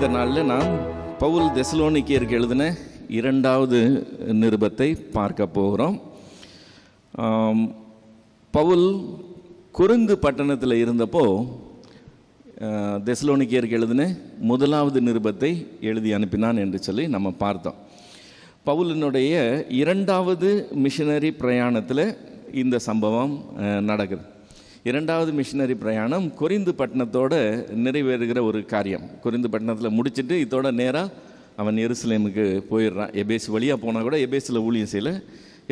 இந்த நாளில் நாம் பவுல் தெசலோனிக்கேயருக்கு எழுதின 2வது நிருபத்தை பார்க்க போகிறோம். பவுல் கொரிந்து பட்டணத்தில் இருந்தப்போ தெசலோனிக்கேயருக்கு எழுதின 1வது நிருபத்தை எழுதி அனுப்பினான் என்று சொல்லி நம்ம பார்த்தோம். பவுலினுடைய 2வது மிஷனரி பிரயாணத்தில் இந்த சம்பவம் நடக்குது. 2வது மிஷனரி பிரயாணம் கொரிந்து பட்டணத்தோடு நிறைவேறுகிற ஒரு காரியம். கொரிந்து பட்டணத்தில் முடிச்சுட்டு இதோட நேராக அவன் எருசலேமுக்கு போயிடுறான். எபேஸ் வழியாக போனால் கூட எபேஸில் ஊழியம் செய்யல,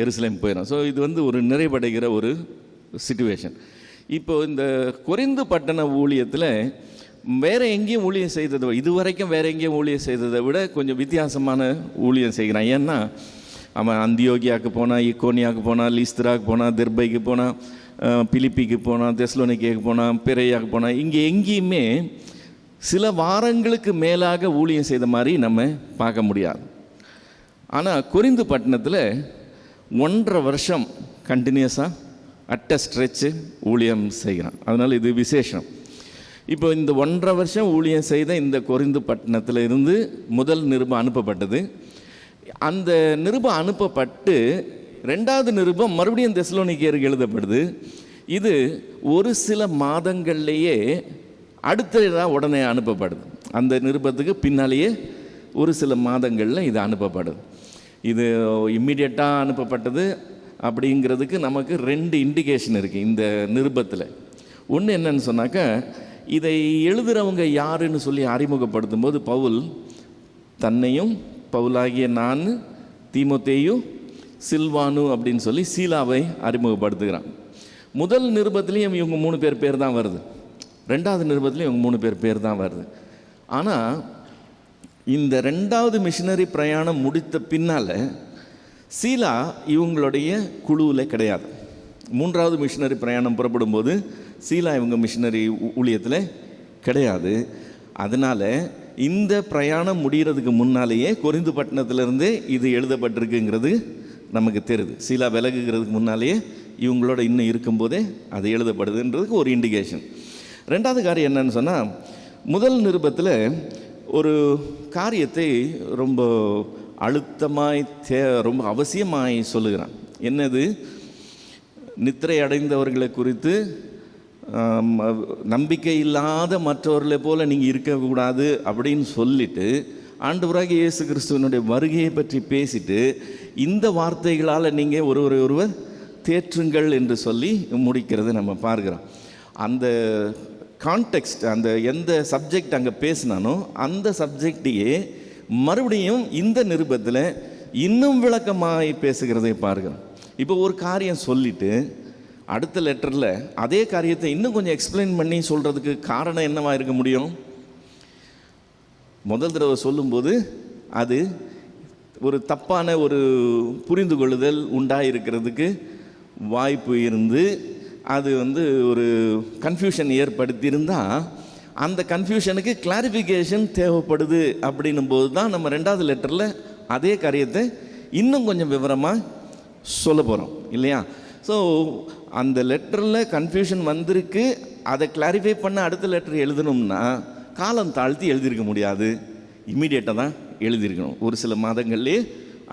எருசலேம் போயிடறான். ஸோ இது ஒரு நிறைவடைகிற ஒரு சிச்சுவேஷன். இப்போது இந்த கொரிந்து பட்டண ஊழியத்தில் வேறு எங்கேயும் ஊழியம் செய்ததை இதுவரைக்கும் வேறு எங்கேயும் ஊழியம் செய்ததை விட கொஞ்சம் வித்தியாசமான ஊழியம் செய்கிறான். ஏன்னா அவன் அந்தியோகியாவுக்கு போனான், இக்கோனியாவுக்கு போனான், லீஸ்திராவுக்கு போனான், தெர்பைக்கு போனான், பிலிப்பிக்கு போனான், தெசலோனிக்கேக்கு போனான், பெரேயாவுக்கு போனான். இங்கே எங்கேயுமே சில வாரங்களுக்கு மேலாக ஊழியம் செய்த மாதிரி நம்ம பார்க்க முடியாது. ஆனால் கொரிந்து பட்டணத்தில் 1.5 வருஷம் கண்டினியூஸாக அட்ட ஸ்ட்ரெச்சு ஊழியம் செய்கிறான். அதனால் இது விசேஷம். இப்போ இந்த 1.5 வருஷம் ஊழியம் செய்த இந்த கொரிந்து பட்டணத்தில் இருந்து முதல் நிருபம் அனுப்பப்பட்டது. அந்த நிருபம் அனுப்பப்பட்டு 2வது நிருபம் மறுபடியும் தெசலோனிக்கேயருக்கு எழுதப்படுது. இது ஒரு சில மாதங்கள்லேயே அடுத்ததாக உடனே அனுப்பப்படுது. அந்த நிருபத்துக்கு பின்னாலேயே ஒரு சில மாதங்களில் இது அனுப்பப்படுது. இது இம்மிடியட்டாக அனுப்பப்பட்டது அப்படிங்கிறதுக்கு நமக்கு 2 இண்டிகேஷன் இருக்குது இந்த நிருபத்தில். ஒன்று என்னன்னு சொன்னாக்கா, இதை எழுதுகிறவங்க யாருன்னு சொல்லி அறிமுகப்படுத்தும் போது பவுல் தன்னையும் பவுலாகிய நான், தீமோத்தேயு, சில்வானு அப்படின்னு சொல்லி சீலாவை அறிமுகப்படுத்துகிறான். முதல் நிருபத்துலேயும் இவங்க 3 பேர் தான் வருது. 2வது நிருபத்துலேயும் இவங்க 3 பேர் தான் வருது. ஆனால் இந்த 2வது மிஷனரி பிரயாணம் முடித்த பின்னால் சீலா இவங்களுடைய குழுவில் கிடையாது. 3வது மிஷனரி பிரயாணம் புறப்படும் போது சீலா இவங்க மிஷனரி ஊழியத்தில் கிடையாது. அதனால் இந்த பிரயாணம் முடிகிறதுக்கு முன்னாலேயே கொரிந்து பட்டணத்திலேருந்தே இது எழுதப்பட்டிருக்குங்கிறது நமக்கு தெரியுது. சீலா விலகுகிறதுக்கு முன்னாலேயே இவங்களோட இன்னும் இருக்கும்போதே அது எழுதப்படுதுன்றதுக்கு ஒரு இண்டிகேஷன். 2வது காரியம் என்னன்னு சொன்னால், முதல் நிருபத்தில் ஒரு காரியத்தை ரொம்ப அழுத்தமாய் ரொம்ப அவசியமாய் சொல்லுகிறான். என்னது? நித்திரை அடைந்தவர்களை குறித்து நம்பிக்கை இல்லாத மற்றவர்களை போல் நீங்கள் இருக்கக்கூடாது அப்படின்னு சொல்லிட்டு ஆண்டவராகிய இயேசு கிறிஸ்துவனுடைய வருகையை பற்றி பேசிட்டு இந்த வார்த்தைகளால் நீங்கள் ஒருவர் தேற்றுங்கள் என்று சொல்லி முடிக்கிறத நம்ம பார்க்குறோம். அந்த கான்டெக்ஸ்ட், அந்த எந்த சப்ஜெக்ட் அங்கே பேசினானோ அந்த சப்ஜெக்டையே மறுபடியும் இந்த நிருபத்தில் இன்னும் விளக்கமாய் பேசுகிறதை பார்க்குறோம். இப்போ ஒரு காரியம் சொல்லிவிட்டு அடுத்த லெட்டரில் அதே காரியத்தை இன்னும் கொஞ்சம் எக்ஸ்பிளைன் பண்ணி சொல்கிறதுக்கு காரணம் என்னவாக இருக்க முடியும்? முதல் தடவை சொல்லும்போது அது ஒரு தப்பான ஒரு புரிந்து கொள்ளுதல் உண்டாயிருக்கிறதுக்கு வாய்ப்பு இருந்து அது ஒரு கன்ஃபியூஷன் ஏற்படுத்தியிருந்தால் அந்த கன்ஃபியூஷனுக்கு கிளாரிஃபிகேஷன் தேவைப்படுது அப்படின்னும் போது தான் நம்ம 2வது லெட்டரில் அதே காரியத்தை இன்னும் கொஞ்சம் விவரமாக சொல்ல போகிறோம் இல்லையா? ஸோ அந்த லெட்டரில் கன்ஃபியூஷன் வந்திருக்கு, அதை கிளாரிஃபை பண்ண அடுத்த லெட்டர் எழுதணும்னா காலம் தாழ்த்தி எழுதியிருக்க முடியாது, இம்மிடியேட்டாக தான் எழுதியிருக்கணும். ஒரு சில மாதங்கள்லேயே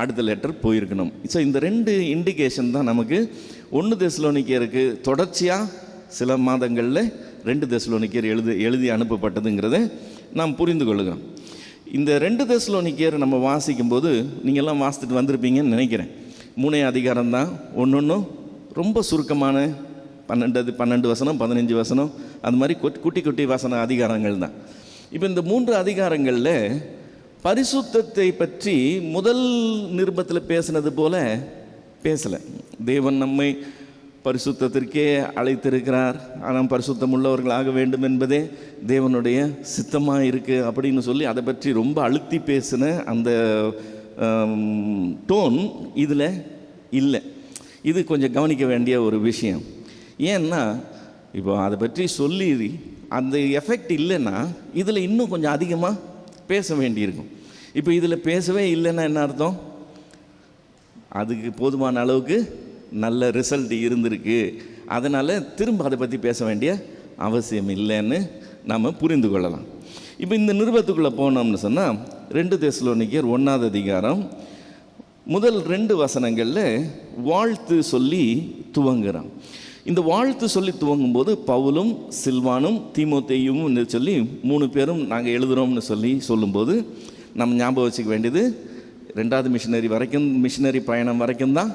அடுத்த லெட்டர் போயிருக்கணும். ஸோ இந்த 2 இண்டிகேஷன் தான் நமக்கு 1 தெசலோனிக்கேயருக்கு தொடர்ச்சியாக சில மாதங்களில் 2 தெசலோனிக்கேயர் எழுதி அனுப்பப்பட்டதுங்கிறத நாம் புரிந்து கொள்ளுகிறோம். இந்த 2 தெசலோனிக்கேயர் நம்ம வாசிக்கும்போது நீங்கள்லாம் வாசித்துட்டு வந்திருப்பீங்கன்னு நினைக்கிறேன். 3 அதிகாரம் தான், ஒன்று ரொம்ப சுருக்கமான 12 வசனம், 15 வசனம், அது மாதிரி குட்டி குட்டி வசன அதிகாரங்கள் தான். இப்போ இந்த 3 அதிகாரங்களில் பரிசுத்தத்தை பற்றி முதல் நிருபத்தில் பேசினது போல பேசலை. தேவன் நம்மை பரிசுத்தத்திற்கே அழைத்திருக்கிறார், ஆனால் பரிசுத்தம் உள்ளவர்களாக வேண்டும் என்பதே தேவனுடைய சித்தமாக இருக்குது அப்படின்னு சொல்லி அதை பற்றி ரொம்ப அழுத்தி பேசின அந்த டோன் இதில் இல்லை. இது கொஞ்சம் கவனிக்க வேண்டிய ஒரு விஷயம். ஏன்னா இப்போ அதை பற்றி சொல்லி அந்த எஃபெக்ட் இல்லைன்னா இதில் இன்னும் கொஞ்சம் அதிகமாக பேச வேண்டியிருக்கும். இப்போ இதில் பேசவே இல்லைன்னா என்ன அர்த்தம்? அதுக்கு போதுமான அளவுக்கு நல்ல ரிசல்ட் இருந்திருக்கு, அதனால் திரும்ப அதை பற்றி பேச வேண்டிய அவசியம் இல்லைன்னு நம்ம புரிந்து கொள்ளலாம். இப்போ இந்த நிருபத்துக்குள்ளே போனோம்னு சொன்னால் 2 தெசலோனிக்கேயர் 1ஆம் அதிகாரம் முதல் 2 வசனங்களில் வாழ்த்து சொல்லி துவங்குறான். இந்த வாழ்த்து சொல்லி துவங்கும்போது பவுலும் சில்வானும் தீமோத்தேயும் சொல்லி 3 பேரும் நாங்கள் எழுதுகிறோம்னு சொல்லும்போது நம்ம ஞாபகம் வச்சுக்க வேண்டியது 2வது மிஷினரி பயணம் வரைக்கும் தான்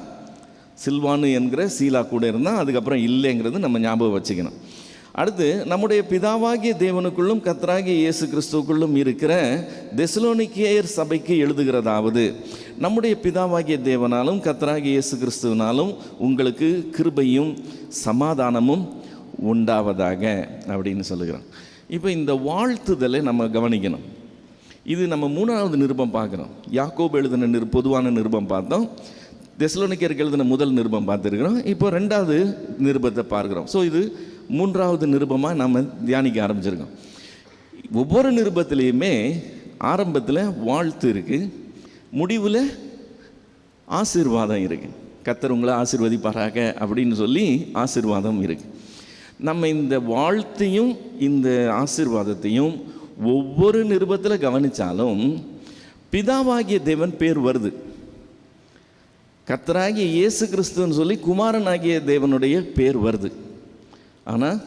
சில்வானு என்கிற சீலா கூட இருந்தால், அதுக்கப்புறம் இல்லைங்கிறது நம்ம ஞாபகம் வச்சுக்கணும். அடுத்து நம்முடைய பிதாவாகிய தேவனுக்குள்ளும் கர்த்தராகிய இயேசு கிறிஸ்துவுக்குள்ளும் இருக்கிற தெசலோனிக்கேயர் சபைக்கு எழுதுகிறதாவது, நம்முடைய பிதாவாகிய தேவனாலும் கர்த்தராகிய இயேசு கிறிஸ்துவினாலும் உங்களுக்கு கிருபையும் சமாதானமும் உண்டாவதாக அப்படின்னு சொல்லுகிறோம். இப்போ இந்த வாழ்த்துதலை நம்ம கவனிக்கணும். இது நம்ம 3வது நிருபம் பார்க்குறோம். யாக்கோபு எழுதின பொதுவான நிருபம் பார்த்தோம், தெசலோனிக்கேயருக்கு எழுதின முதல் நிருபம் பார்த்துருக்கிறோம். இப்போ 2வது நிருபத்தை பார்க்குறோம். ஸோ இது 3வது நிருபமாக நம்ம தியானிக்க ஆரம்பிச்சிருக்கோம். ஒவ்வொரு நிருபத்திலையுமே ஆரம்பத்தில் வாழ்த்து இருக்குது, முடிவில் ஆசீர்வாதம் இருக்குது. கர்த்தர் உங்களை ஆசீர்வதிப்பாராக அப்படின்னு சொல்லி ஆசீர்வாதம் இருக்குது. நம்ம இந்த வாழ்த்தையும் இந்த ஆசீர்வாதத்தையும் ஒவ்வொரு நிருபத்தில் கவனித்தாலும் பிதாவாகிய தேவன் பேர் வருது. கர்த்தராகிய இயேசு கிறிஸ்துன்னு சொல்லி குமாரனாகிய தேவனுடைய பேர் வருது. ஆனால்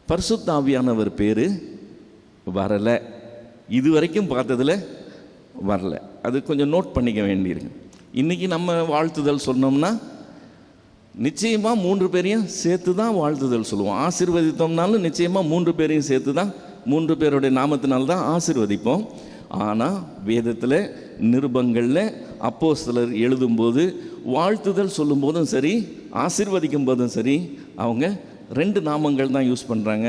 பரிசுத்த ஆவியானவர் பேர் வரலை. இதுவரைக்கும் பார்த்ததில் வரலை. அது கொஞ்சம் நோட் பண்ணிக்க வேண்டியிருக்கு. இன்றைக்கி நம்ம வாழ்த்துதல் சொன்னோம்னா நிச்சயமாக 3 பேரையும் சேர்த்து தான் வாழ்த்துதல் சொல்லுவோம். ஆசீர்வதித்தோம்னாலும் நிச்சயமாக 3 பேரையும் சேர்த்து தான் 3 பேருடைய நாமத்தினால்தான் ஆசீர்வதிப்போம். ஆனால் வேதத்தில் நிருபங்களில் அப்போஸ்தலர் எழுதும்போது வாழ்த்துதல் சொல்லும்போதும் சரி, ஆசீர்வதிக்கும் போதும் சரி, அவங்க 2 நாமங்கள் தான் யூஸ் பண்ணுறாங்க.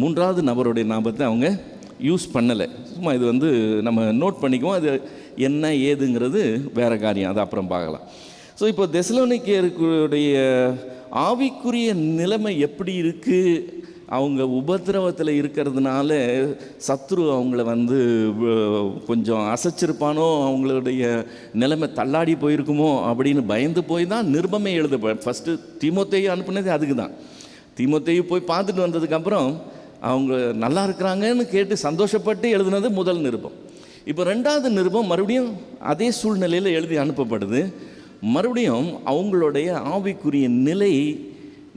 3வது நபருடைய நாமத்தை அவங்க யூஸ் பண்ணலை. சும்மா இது நம்ம நோட் பண்ணிக்குவோம். அது என்ன ஏதுங்கிறது வேறு காரியம், அது அப்புறம் பார்க்கலாம். ஸோ இப்போ தெசலோனிக்கேயருடைய ஆவிக்குரிய நிலைமை எப்படி இருக்குது? அவங்க உபத்திரவத்தில் இருக்கிறதுனால சத்ரு அவங்கள கொஞ்சம் அசைச்சிருப்பானோ, அவங்களுடைய நிலைமை தள்ளாடி போயிருக்குமோ அப்படின்னு பயந்து போய் தான் நிருபமே எழுத. ஃபஸ்ட்டு தீமோத்தேயு அனுப்புனது அதுக்கு தான். தீமோத்தேயு போய் பார்த்துட்டு வந்ததுக்கப்புறம் அவங்க நல்லா இருக்கிறாங்கன்னு கேட்டு சந்தோஷப்பட்டு எழுதுனது முதல் நிருபம். இப்போ 2வது நிருபம் மறுபடியும் அதே சூழ்நிலையில் எழுதி அனுப்பப்படுது. மறுபடியும் அவங்களுடைய ஆவிக்குரிய நிலை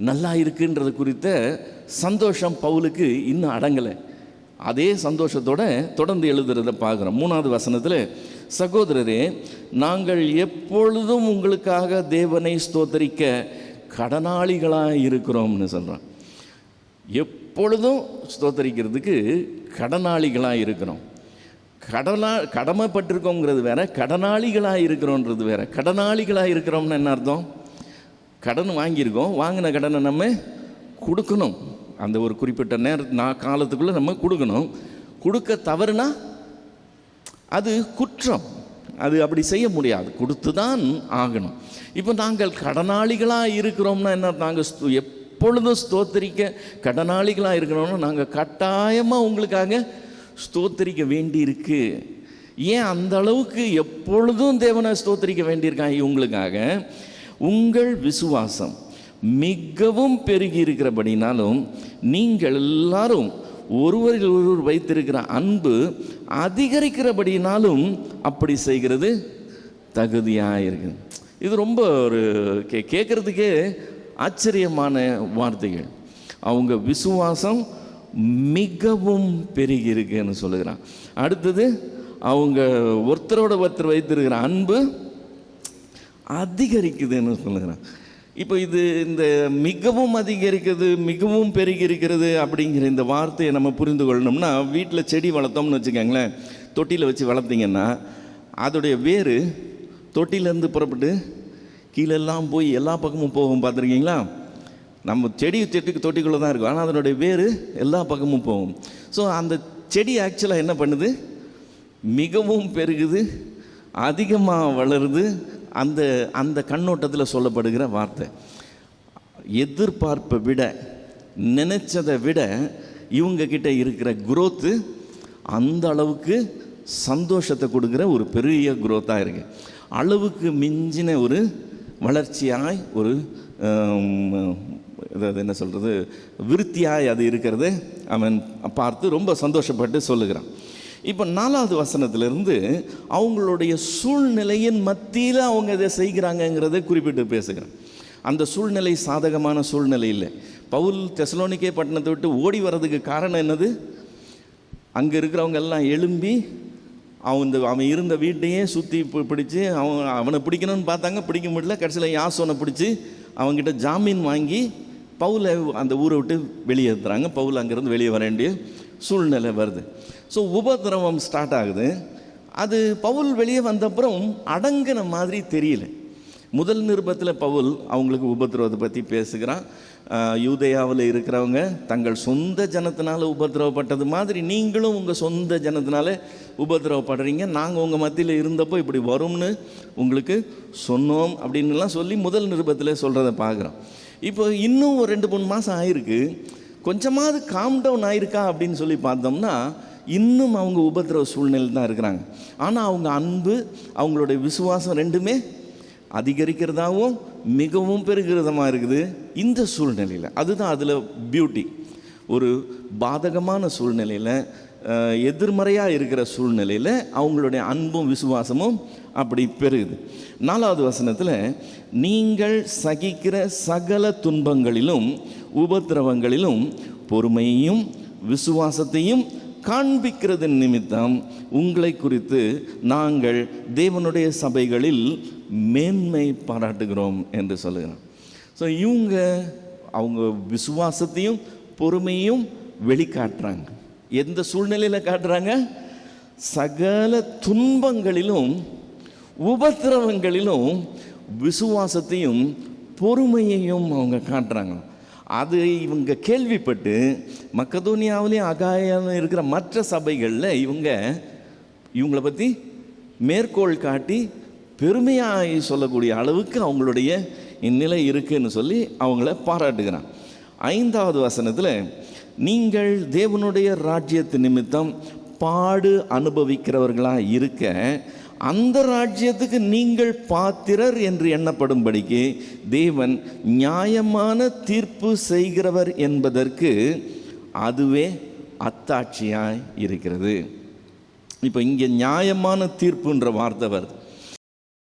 நல்லா இருக்குன்றது குறித்த சந்தோஷம் பவுலுக்கு இன்னும் அடங்கலை. அதே சந்தோஷத்தோடு தொடர்ந்து எழுதுறதை பார்க்குறோம். 3வது வசனத்தில், சகோதரரே, நாங்கள் எப்பொழுதும் உங்களுக்காக தேவனை ஸ்தோத்தரிக்க கடனாளிகளாக இருக்கிறோம்னு சொல்கிறோம். எப்பொழுதும் ஸ்தோத்தரிக்கிறதுக்கு கடனாளிகளாக இருக்கிறோம். கடமைப்பட்டிருக்கோங்கிறது வேற, கடனாளிகளாக இருக்கிறோன்றது வேற. கடனாளிகளாக இருக்கிறோம்னு என்ன அர்த்தம்? கடன் வாங்கியிருக்கோம், வாங்கின கடனை நம்ம கொடுக்கணும். அந்த ஒரு குறிப்பிட்ட காலத்துக்குள்ளே நம்ம கொடுக்கணும். கொடுக்க தவறுனா அது குற்றம், அது அப்படி செய்ய முடியாது, கொடுத்து தான் ஆகணும். இப்போ நாங்கள் கடனாளிகளாக இருக்கிறோம்னா என்ன? நாங்கள் எப்பொழுதும் ஸ்தோத்தரிக்க கடனாளிகளாக இருக்கிறோம்னா நாங்கள் கட்டாயமாக உங்களுக்காக ஸ்தோத்தரிக்க வேண்டியிருக்கு. ஏன் அந்த அளவுக்கு எப்பொழுதும் தேவனை ஸ்தோத்தரிக்க வேண்டியிருக்காங்க உங்களுக்காக? உங்கள் விசுவாசம் மிகவும் பெருகி இருக்கிறபடினாலும் நீங்கள் எல்லாரும் ஒருவரில் ஒருவர் வைத்திருக்கிற அன்பு அதிகரிக்கிறபடினாலும் அப்படி செய்கிறது தகுதியாக இருக்குது. இது ரொம்ப ஒரு கேட்குறதுக்கே ஆச்சரியமான வார்த்தைகள். அவங்க விசுவாசம் மிகவும் பெருகி இருக்குன்னு சொல்லுகிறான். அடுத்தது, அவங்க ஒருத்தரோட ஒருத்தர் வைத்திருக்கிற அன்பு அதிகரிக்குதுன்னு சொல்லுகிறான். இப்போ இந்த மிகவும் அதிகரிக்கிறது, மிகவும் பெருகி இருக்கிறது அப்படிங்கிற இந்த வார்த்தையை நம்ம புரிந்து கொள்ளணும்னா, வீட்டில் செடி வளர்த்தோம்னு வச்சுக்கோங்களேன், தொட்டியில் வச்சு வளர்த்திங்கன்னா அதோடைய வேர் தொட்டிலேருந்து புறப்பட்டு கீழெல்லாம் போய் எல்லா பக்கமும் போகும். பார்த்துருக்கீங்களா? நம்ம தொட்டிக்குள்ளே தான் இருக்கும், ஆனால் அதனுடைய வேர் எல்லா பக்கமும் போகும். ஸோ அந்த செடி ஆக்சுவலாக என்ன பண்ணுது? மிகவும் பெருகுது, அதிகமாக வளருது. அந்த கண்ணோட்டத்தில் சொல்லப்படுகிற வார்த்தை. எதிர்பார்ப்பை விட, நினைச்சதை விட இவங்கக்கிட்ட இருக்கிற குரோத்து அந்த அளவுக்கு சந்தோஷத்தை கொடுக்குற ஒரு பெரிய குரோத்தாக இருக்குது. அளவுக்கு மிஞ்சின ஒரு வளர்ச்சியாய், ஒரு என்ன சொல்கிறது, விருத்தியாய் அது இருக்கிறது அவன் பார்த்து ரொம்ப சந்தோஷப்பட்டு சொல்லுகிறான். இப்போ 4வது வசனத்திலிருந்து அவங்களுடைய சூழ்நிலையின் மத்தியில் அவங்க இதை செய்கிறாங்கங்கிறத குறிப்பிட்டு பேசுகிறான். அந்த சூழ்நிலை சாதகமான சூழ்நிலை இல்லை. பவுல் தெசலோனிக்கே பட்டணத்தை விட்டு ஓடி வர்றதுக்கு காரணம் என்னது? அங்கே இருக்கிறவங்க எல்லாம் எழும்பி அவன் இருந்த வீட்டையே சுற்றி பிடிச்சி அவனை பிடிக்கணும்னு பார்த்தாங்க, பிடிக்க முடியல. கடைசியில் யாசோனை பிடிச்சி அவங்ககிட்ட ஜாமீன் வாங்கி பவுலை அந்த ஊரை விட்டு வெளியேற்றுறாங்க. பவுல் அங்கேருந்து வெளியே வர வேண்டிய சூழ்நிலை வருது. ஸோ உபத்திரவம் ஸ்டார்ட் ஆகுது. அது பவுல் வெளியே வந்தப்புறம் அடங்கின மாதிரி தெரியல. முதல் நிருபத்தில் பவுல் அவங்களுக்கு உபத்திரவத்தை பற்றி பேசுகிறான். யூதேயாவில் இருக்கிறவங்க தங்கள் சொந்த ஜனத்தினால உபத்திரவப்பட்டது மாதிரி நீங்களும் உங்கள் சொந்த ஜனத்தினால உபத்திரவப்படுறீங்க. நாங்கள் உங்கள் மத்தியில் இருந்தப்போ இப்படி வரும்னு உங்களுக்கு சொன்னோம் அப்படின்லாம் சொல்லி முதல் நிருபத்தில் சொல்கிறத பார்க்குறோம். இப்போ இன்னும் ஒரு 2-3 மாதம் ஆயிருக்கு. கொஞ்சமாவது காம் டவுன் ஆயிருக்கா அப்படின்னு சொல்லி பார்த்தோம்னா இன்னும் அவங்க உபத்திரவ சூழ்நிலை தான் இருக்கிறாங்க. ஆனால் அவங்க அன்பு, அவங்களுடைய விசுவாசம் ரெண்டுமே அதிகரிக்கிறதாகவும் மிகவும் பெருகிறதமாக இருக்குது இந்த சூழ்நிலையில். அதுதான் அதில் பியூட்டி. ஒரு பாதகமான சூழ்நிலையில், எதிர்மறையாக இருக்கிற சூழ்நிலையில் அவங்களுடைய அன்பும் விசுவாசமும் அப்படி பெருகுது. 4வது வசனத்தில் நீங்கள் சகிக்கிற சகல துன்பங்களிலும் உபத்திரவங்களிலும் பொறுமையையும் விசுவாசத்தையும் காண்பிக்கிறது நிமித்தம் உங்களை குறித்து நாங்கள் தேவனுடைய சபைகளில் மேன்மை பாராட்டுகிறோம் என்று சொல்லுகிறோம். ஸோ அவங்க விசுவாசத்தையும் பொறுமையும் வெளிக்காட்டுறாங்க. எந்த சூழ்நிலையில் காட்டுறாங்க? சகல துன்பங்களிலும் உபத்திரவங்களிலும் விசுவாசத்தையும் பொறுமையையும் அவங்க காட்டுறாங்க. அது இவங்க கேள்விப்பட்டு மக்கதோனியாவிலையும் அகாயாவிலும் இருக்கிற மற்ற சபைகளில் இவங்களை பற்றி மேற்கோள் காட்டி பெருமையாக சொல்லக்கூடிய அளவுக்கு அவங்களுடைய இந்நிலை இருக்குன்னு சொல்லி அவங்கள பாராட்டுகிறான். 5வது வசனத்தில் நீங்கள் தேவனுடைய ராஜ்யத்து நிமித்தம் பாடு அனுபவிக்கிறவர்களாக இருக்க அந்த ராஜ்யத்துக்கு நீங்கள் பாத்திரர் என்று எண்ணப்படும்படிக்கு தேவன் நியாயமான தீர்ப்பு செய்கிறவர் என்பதற்கு அதுவே அத்தாட்சியாய் இருக்கிறது. இப்போ இங்கே நியாயமான தீர்ப்புன்ற வார்த்தை வருது.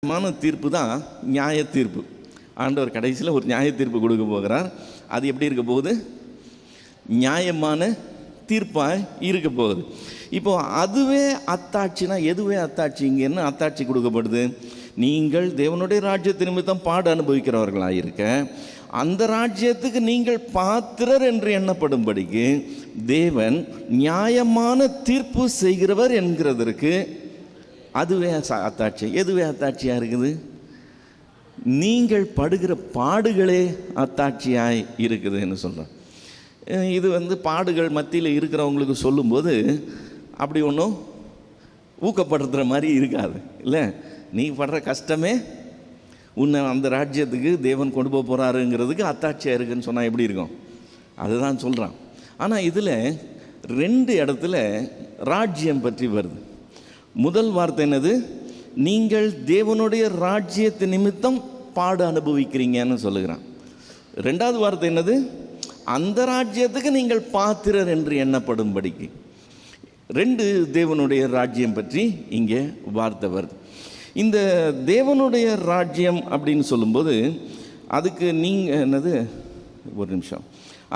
நியாயமான தீர்ப்பு தான் நியாய தீர்ப்பு. ஆண்டவர் கடைசியில் ஒரு நியாய தீர்ப்பு கொடுக்க போகிறார். அது எப்படி இருக்க போகுது? நியாயமான தீர்ப்பாக இருக்க போகுது. இப்போ அதுவே அத்தாட்சினா எதுவே அத்தாட்சி? இங்கே என்ன அத்தாட்சி கொடுக்கப்படுது? நீங்கள் தேவனுடைய ராஜ்யத்து நிமித்தம் பாடு அனுபவிக்கிறவர்களாக இருக்க அந்த ராஜ்யத்துக்கு நீங்கள் பாத்திரர் என்று எண்ணப்படும்படிக்கு தேவன் நியாயமான தீர்ப்பு செய்கிறவர் என்கிறதற்கு அதுவே அத்தாட்சி. எதுவே அத்தாட்சியாக இருக்குது? நீங்கள் படுகிற பாடுகளே அத்தாட்சியாய் இருக்குதுன்னு சொல்கிறேன். இது பாடுகள் மத்தியில் இருக்கிறவங்களுக்கு சொல்லும்போது அப்படி ஒன்றும் ஊக்கப்படுத்துகிற மாதிரி இருக்காது. இல்லை, நீ படுற கஷ்டமே உன்னை அந்த ராஜ்யத்துக்கு தேவன் கொண்டு போக போகிறாருங்கிறதுக்கு அத்தாட்சியாக இருக்குன்னு சொன்னால் எப்படி இருக்கும்? அதுதான் சொல்கிறான். ஆனால் இதில் 2 இடத்துல ராஜ்யம் பற்றி வருது. முதல் வார்த்தை என்னது? நீங்கள் தேவனுடைய ராஜ்யத்து நிமித்தம் பாடு அனுபவிக்கிறீங்கன்னு சொல்லுகிறான். 2வது வார்த்தை என்னது? அந்த ராஜ்யத்துக்கு நீங்கள் பாத்திரர் என்று எண்ணப்படும்படிக்கு. 2 தேவனுடைய ராஜ்யம் பற்றி இங்கே வார்த்தை வருது. இந்த தேவனுடைய ராஜ்யம் அப்படின்னு சொல்லும்போது அதுக்கு நீங்கள் என்னது, ஒரு நிமிஷம்,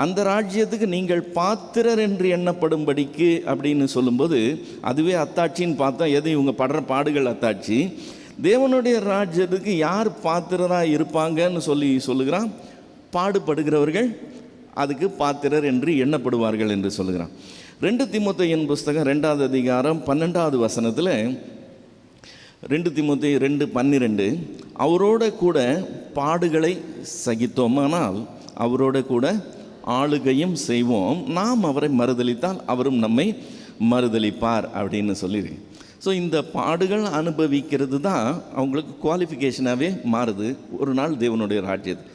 அந்த ராஜ்யத்துக்கு நீங்கள் பாத்திரர் என்று எண்ணப்படும்படிக்கு அப்படின்னு சொல்லும்போது அதுவே அத்தாட்சின்னு பார்த்தா எது? இவங்க படுற பாடுகள் அத்தாட்சி. தேவனுடைய ராஜ்யத்துக்கு யார் பாத்திரராக இருப்பாங்கன்னு சொல்லுகிறான்? பாடுபடுகிறவர்கள் அதுக்கு பாத்திரர் என்று எண்ணப்படுவார்கள் என்று சொல்லுகிறான். 2 தீமோத்தேயின் புஸ்தகம் 2வது அதிகாரம் 12வது வசனத்தில் 2 தீமோத்தேயு 2:12 அவரோட கூட பாடுகளை சகித்தோமானால் அவரோட கூட ஆளுகையும் செய்வோம், நாம் அவரை மறுதலித்தால் அவரும் நம்மை மறுதலிப்பார் அப்படின்னு சொல்லியிருக்கு. ஸோ இந்த பாடுகள் அனுபவிக்கிறது தான் அவங்களுக்கு குவாலிஃபிகேஷனாகவே மாறுது ஒரு நாள் தேவனுடைய ராஜ்யத்து.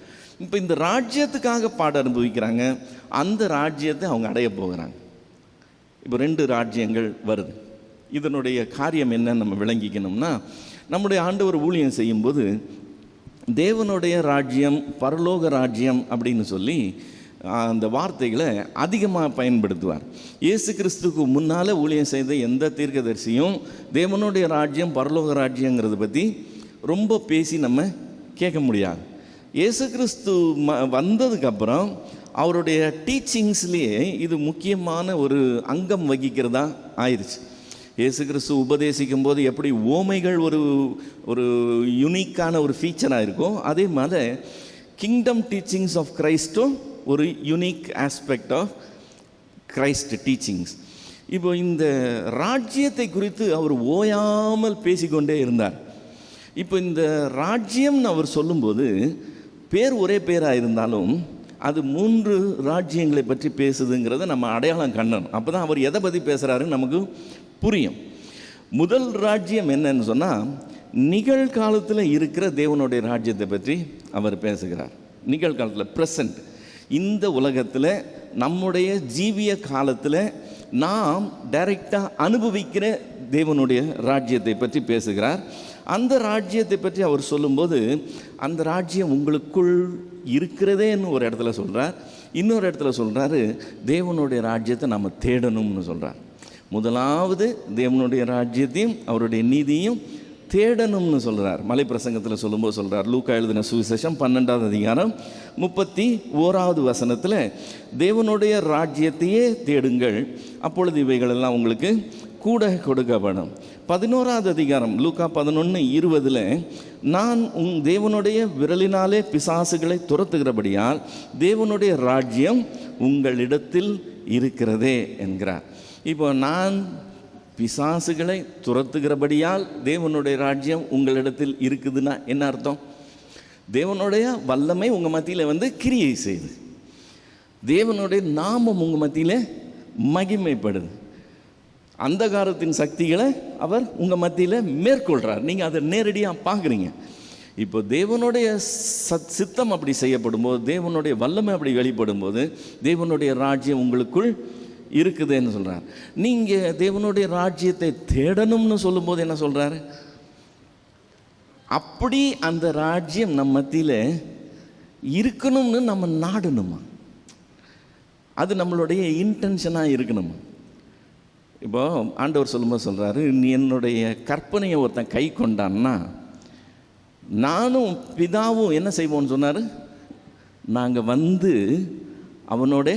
இப்போ இந்த ராஜ்யத்துக்காக பாடு அனுபவிக்கிறாங்க, அந்த ராஜ்யத்தை அவங்க அடைய போகிறாங்க. இப்போ 2 ராஜ்யங்கள் வருது. இதனுடைய காரியம் என்னன்னு நம்ம விளங்கிக்கணும்னா, நம்முடைய ஆண்டவர் ஊழியம் செய்யும்போது தேவனுடைய ராஜ்யம் பரலோக ராஜ்யம் அப்படின்னு சொல்லி அந்த வார்த்தைகளை அதிகமாக பயன்படுத்துவார். இயேசு கிறிஸ்துக்கு முன்னால் ஊழியம் செய்த எந்த தீர்க்கதரிசியும் தேவனுடைய ராஜ்யம் பரலோக ராஜ்யங்கிறத பற்றி ரொம்ப பேசி நம்ம கேட்க முடியாது. இயேசு கிறிஸ்து வந்ததுக்கப்புறம் அவருடைய டீச்சிங்ஸ்லேயே இது முக்கியமான ஒரு அங்கம் வகிக்கிறதா ஆயிடுச்சு. இயேசு கிறிஸ்து உபதேசிக்கும் போது எப்படி ஓமைகள் ஒரு யுனிக்கான ஒரு ஃபீச்சராக இருக்கும், அதே மாதிரி கிங்டம் டீச்சிங்ஸ் ஆஃப் கிரைஸ்டும் ஒரு unique aspect of Christ teachings. இப்போ இந்த ராஜ்யத்தை குறித்து அவர் ஓயாமல் பேசிக்கொண்டே இருந்தார். இப்போ இந்த ராஜ்யம்னு அவர் சொல்லும்போது பேர் ஒரே பேராக இருந்தாலும் அது 3 ராஜ்யங்களை பற்றி பேசுதுங்கிறத நம்ம அடையாளம் கண்ணணும். அப்போ தான் அவர் எதை பற்றி பேசுகிறாருன்னு நமக்கு புரியும். முதல் ராஜ்யம் என்னன்னு சொன்னால், நிகழ்காலத்தில் இருக்கிற தேவனுடைய ராஜ்யத்தை பற்றி அவர் பேசுகிறார். நிகழ்காலத்தில், ப்ரெசண்ட், இந்த உலகத்தில் நம்முடைய ஜீவிய காலத்தில் நாம் டைரெக்டாக அனுபவிக்கிற தேவனுடைய ராஜ்யத்தை பற்றி பேசுகிறார். அந்த ராஜ்யத்தை பற்றி அவர் சொல்லும்போது அந்த ராஜ்யம் உங்களுக்குள் இருக்கிறதேன்னு ஒரு இடத்துல சொல்கிறார். இன்னொரு இடத்துல சொல்கிறாரு தேவனுடைய ராஜ்யத்தை நம்ம தேடணும்னு சொல்கிறார். முதலாவது தேவனுடைய ராஜ்யத்தையும் அவருடைய நீதியும் தேடணும்னு சொல்கிறார். மலை பிரசங்கத்தில் சொல்லும்போது சொல்கிறார். லூக்கா எழுதின சுவிசேஷம் 12வது அதிகாரம் 31வது வசனத்தில் தேவனுடைய ராஜ்யத்தையே தேடுங்கள், அப்பொழுது இவைகளெல்லாம் உங்களுக்கு கூட கொடுக்கப்படும். 11வது அதிகாரம் லூக்கா 11:20 நான் தேவனுடைய விரலினாலே பிசாசுகளை துரத்துகிறபடியால் தேவனுடைய ராஜ்யம் உங்களிடத்தில் இருக்கிறதே என்கிறார். இப்போ நான் பிசாசுகளை துரத்துகிறபடியால் தேவனுடைய ராஜ்யம் உங்களிடத்தில் இருக்குதுன்னா என்ன அர்த்தம்? தேவனுடைய வல்லமை உங்கள் மத்தியில் கிரியை செய்யுது, தேவனுடைய நாமம் உங்கள் மத்தியில் மகிமைப்படுது, அந்தகாரத்தின் சக்திகளை அவர் உங்கள் மத்தியில் மேற்கொள்கிறார். நீங்கள் அதை நேரடியாக பார்க்குறீங்க. இப்போ தேவனுடைய சித்தம் அப்படி செய்யப்படும் போது, தேவனுடைய வல்லமை அப்படி வெளிப்படும் போது தேவனுடைய ராஜ்யம் உங்களுக்குள் இருக்குதுன்னு சொல்கிறார். நீங்கள் தேவனுடைய ராஜ்யத்தை தேடணும்னு சொல்லும்போது என்ன சொல்கிறாரு? அப்படி அந்த ராஜ்யம் நம்ம மத்தியில் இருக்கணும்னு நம்ம நாடணுமா? அது நம்மளுடைய இன்டென்ஷனாக இருக்கணுமா? இப்போ ஆண்டவர் சொல்லும்போது சொல்கிறாரு, நீ என்னுடைய கற்பனையை ஒருத்தன் கை கொண்டான்னா நானும் பிதாவும் என்ன செய்வோம்னு சொன்னார்? நாங்கள் அவனோட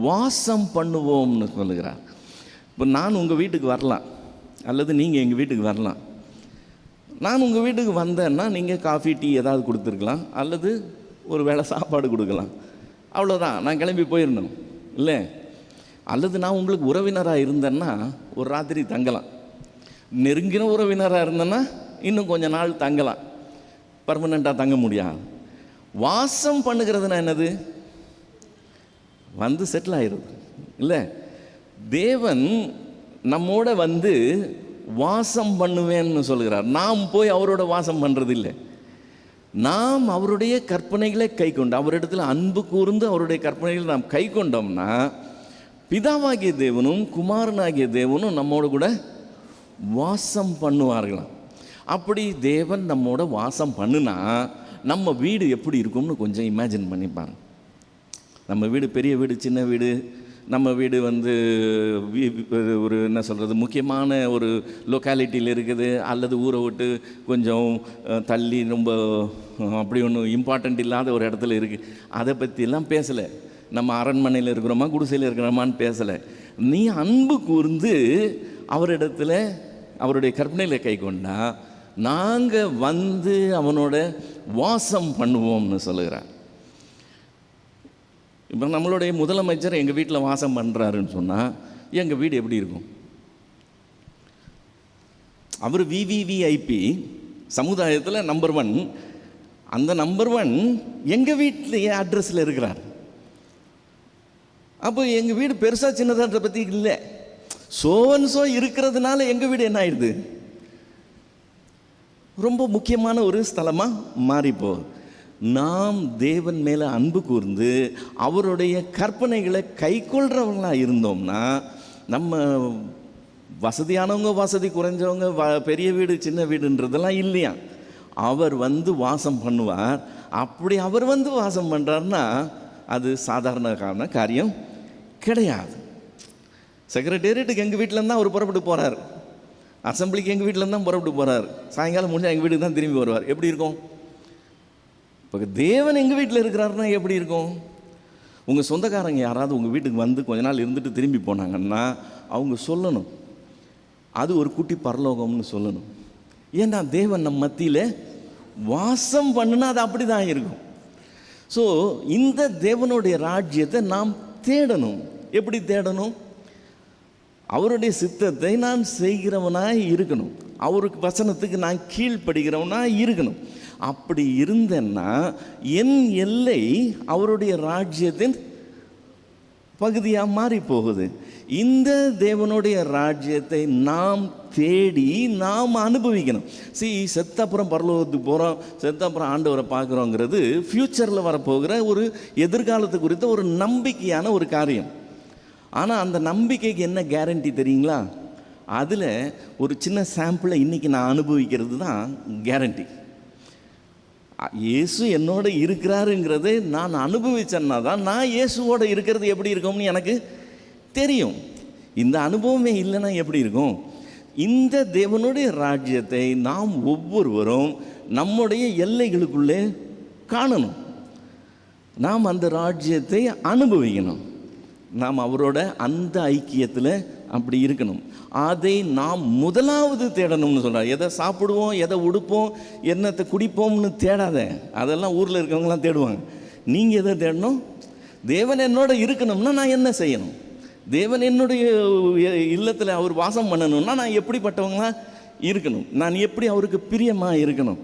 வாசம் பண்ணுவோம்னு சொல்லுகிறார். இப்போ நான் உங்கள் வீட்டுக்கு வரலாம், அல்லது நீங்கள் எங்கள் வீட்டுக்கு வரலாம். நான் உங்கள் வீட்டுக்கு வந்தேன்னா நீங்கள் காஃபி டீ ஏதாவது கொடுத்துருக்கலாம், அல்லது ஒரு வேளை சாப்பாடு கொடுக்கலாம், அவ்வளோதான். நான் கிளம்பி போயிடணும் இல்லை? அல்லது நான் உங்களுக்கு உறவினராக இருந்தேன்னா ஒரு ராத்திரி தங்கலாம், நெருங்கின உறவினராக இருந்தேன்னா இன்னும் கொஞ்சம் நாள் தங்கலாம், பர்மனெண்ட்டாக தங்க முடியாது. வாசம் பண்ணுகிறதுனா என்னது? செட்டில் ஆயிடுது இல்லை? தேவன் நம்மோட வாசம் பண்ணுவேன்னு சொல்கிறார். நாம் போய் அவரோட வாசம் பண்ணுறது இல்லை. நாம் அவருடைய கற்பனைகளை கை கொண்டு, அவரிடத்தில் அன்பு கூர்ந்து அவருடைய கற்பனைகளை நாம் கை கொண்டோம்னா பிதாவாகிய தேவனும் குமாரனாகிய தேவனும் நம்மோடு கூட வாசம் பண்ணுவார்களாம். அப்படி தேவன் நம்மோட வாசம் பண்ணுனா நம்ம வீடு எப்படி இருக்கும்னு கொஞ்சம் இமேஜின் பண்ணி பாருங்க. நம்ம வீடு பெரிய வீடு, சின்ன வீடு, நம்ம வீடு ஒரு என்ன சொல்கிறது, முக்கியமான ஒரு லொக்காலிட்டியில் இருக்குது, அல்லது ஊரை விட்டு கொஞ்சம் தள்ளி ரொம்ப அப்படி ஒன்றும் இம்பார்ட்டண்ட் இல்லாத ஒரு இடத்துல இருக்குது. அதை பற்றியெல்லாம் பேசலை. நம்ம அரண்மனையில் இருக்கிறோமா குடிசையில் இருக்கிறோமான்னு பேசலை. நீ அன்பு கூர்ந்து அவரிடத்துல அவருடைய கற்பனையில் கை கொண்டா நாங்கள் அவனோட வாசம் பண்ணுவோம்னு சொல்லுகிறார். இப்போ நம்மளுடைய முதலமைச்சர் எங்கள் வீட்டில் வாசம் பண்ணுறாருன்னு சொன்னால் எங்கள் வீடு எப்படி இருக்கும்? அவர் விவிவிஐபி சமுதாயத்தில் நம்பர் 1. அந்த நம்பர் 1 எங்கள் வீட்டிலேயே அட்ரஸில் இருக்கிறார். அப்போ எங்கள் வீடு பெருசாக சின்னதாக பற்றி இல்லை, சோன்சோ இருக்கிறதுனால எங்கள் வீடு என்ன ஆயிடுது? ரொம்ப முக்கியமான ஒரு ஸ்தலமாக மாறிப்போ. நாம் தேவன் மேலே அன்பு கூர்ந்து அவருடைய கற்பனைகளை கை கொள்றவங்களாக இருந்தோம்னா, நம்ம வசதியானவங்க வசதி குறைஞ்சவங்க பெரிய வீடு சின்ன வீடுன்றதெல்லாம் இல்லையா, அவர் வாசம் பண்ணுவார். அப்படி அவர் வாசம் பண்ணுறாருன்னா அது சாதாரண காரியம் கிடையாது. செக்ரட்டேரியட்டுக்கு எங்கள் வீட்டிலேருந்து தான் அவர் புறப்பட்டு போகிறார், அசம்பிளிக்கு எங்கள் வீட்டிலேருந்து தான் புறப்பட்டு போகிறார், சாயங்காலம் முடிஞ்சால் எங்கள் வீட்டுக்கு தான் திரும்பி வருவார். எப்படி இருக்கும்? இப்போ தேவன் எங்கள் வீட்டில் இருக்கிறாருன்னா எப்படி இருக்கும்? உங்கள் சொந்தக்காரங்க யாராவது உங்கள் வீட்டுக்கு வந்து கொஞ்ச நாள் இருந்துட்டு திரும்பி போனாங்கன்னா அவங்க சொல்லணும், அது ஒரு குட்டி பரலோகம்னு சொல்லணும். ஏன்னா தேவன் நம்ம மத்தியில் வாசம் பண்ணுனா அது அப்படி தான் இருக்கும். ஸோ இந்த தேவனுடைய ராஜ்யத்தை நாம் தேடணும். எப்படி தேடணும்? அவருடைய சித்தத்தை நான் செய்கிறவனாய் இருக்கணும், அவருக்கு வசனத்துக்கு நான் கீழ்ப்படுகிறவனாய் இருக்கணும். அப்படி இருந்தேன்னா என் எல்லை அவருடைய ராஜ்யத்தின் பகுதியாக மாறி போகுது. இந்த தேவனுடைய ராஜ்யத்தை நாம் தேடி நாம் அனுபவிக்கணும். செத்தப்புறம் பரலோகத்துக்கு போகிறோம், செத்தப்புறம் ஆண்டவரை பார்க்குறோங்கிறது ஃப்யூச்சரில் வரப்போகிற ஒரு எதிர்காலத்து குறித்த ஒரு நம்பிக்கையான ஒரு காரியம். ஆனால் அந்த நம்பிக்கைக்கு என்ன கேரண்டி தெரியுங்களா? அதில் ஒரு சின்ன சாம்பிளை இன்றைக்கி நான் அனுபவிக்கிறது தான் கேரண்டி. இயேசு என்னோட இருக்கிறாருங்கிறத நான் அனுபவிச்சேன்னா தான் நான் இயேசுவோட இருக்கிறது எப்படி இருக்கும்னு எனக்கு தெரியும். இந்த அனுபவமே இல்லைன்னா எப்படி இருக்கும்? இந்த தேவனுடைய ராஜ்யத்தை நாம் ஒவ்வொருவரும் நம்முடைய எல்லைகளுக்குள்ளே காணணும். நாம் அந்த ராஜ்யத்தை அனுபவிக்கணும். நாம் அவரோட அந்த ஐக்கியத்தில் அப்படி இருக்கணும். அதை நாம் முதலாவது தேடணும்னு சொல்கிறார். எதை சாப்பிடுவோம், எதை உடுப்போம், என்னத்தை குடிப்போம்னு தேடாத. அதெல்லாம் ஊரில் இருக்கவங்களாம் தேடுவாங்க. நீங்கள் எதை தேடணும்? தேவன் என்னோட இருக்கணும்னா நான் என்ன செய்யணும்? தேவன் என்னுடைய இல்லத்தில் அவர் வாசம் பண்ணணும்னா நான் எப்படிப்பட்டவங்களாம் இருக்கணும்? நான் எப்படி அவருக்கு பிரியமாக இருக்கணும்?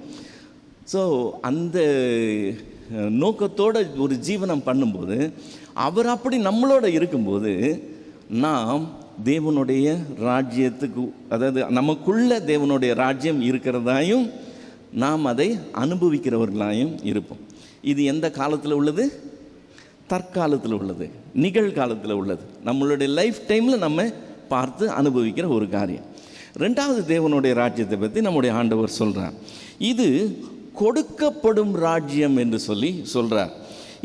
ஸோ அந்த நோக்கத்தோடு ஒரு ஜீவனம் பண்ணும்போது, அவர் அப்படி நம்மளோட இருக்கும்போது நாம் தேவனுடைய ராஜ்யத்துக்கு, அதாவது நமக்குள்ள தேவனுடைய ராஜ்யம் இருக்கிறதாயும் நாம் அதை அனுபவிக்கிறவர்களாயும் இருப்போம். இது எந்த காலத்தில் உள்ளது? தற்காலத்தில் உள்ளது, நிகழ்காலத்தில் உள்ளது, நம்மளுடைய லைஃப் டைமில் நம்ம பார்த்து அனுபவிக்கிற ஒரு காரியம். ரெண்டாவது தேவனுடைய ராஜ்யத்தை பற்றி நம்முடைய ஆண்டவர் சொல்கிறார். இது கொடுக்கப்படும் ராஜ்யம் என்று சொல்லி சொல்கிறார்.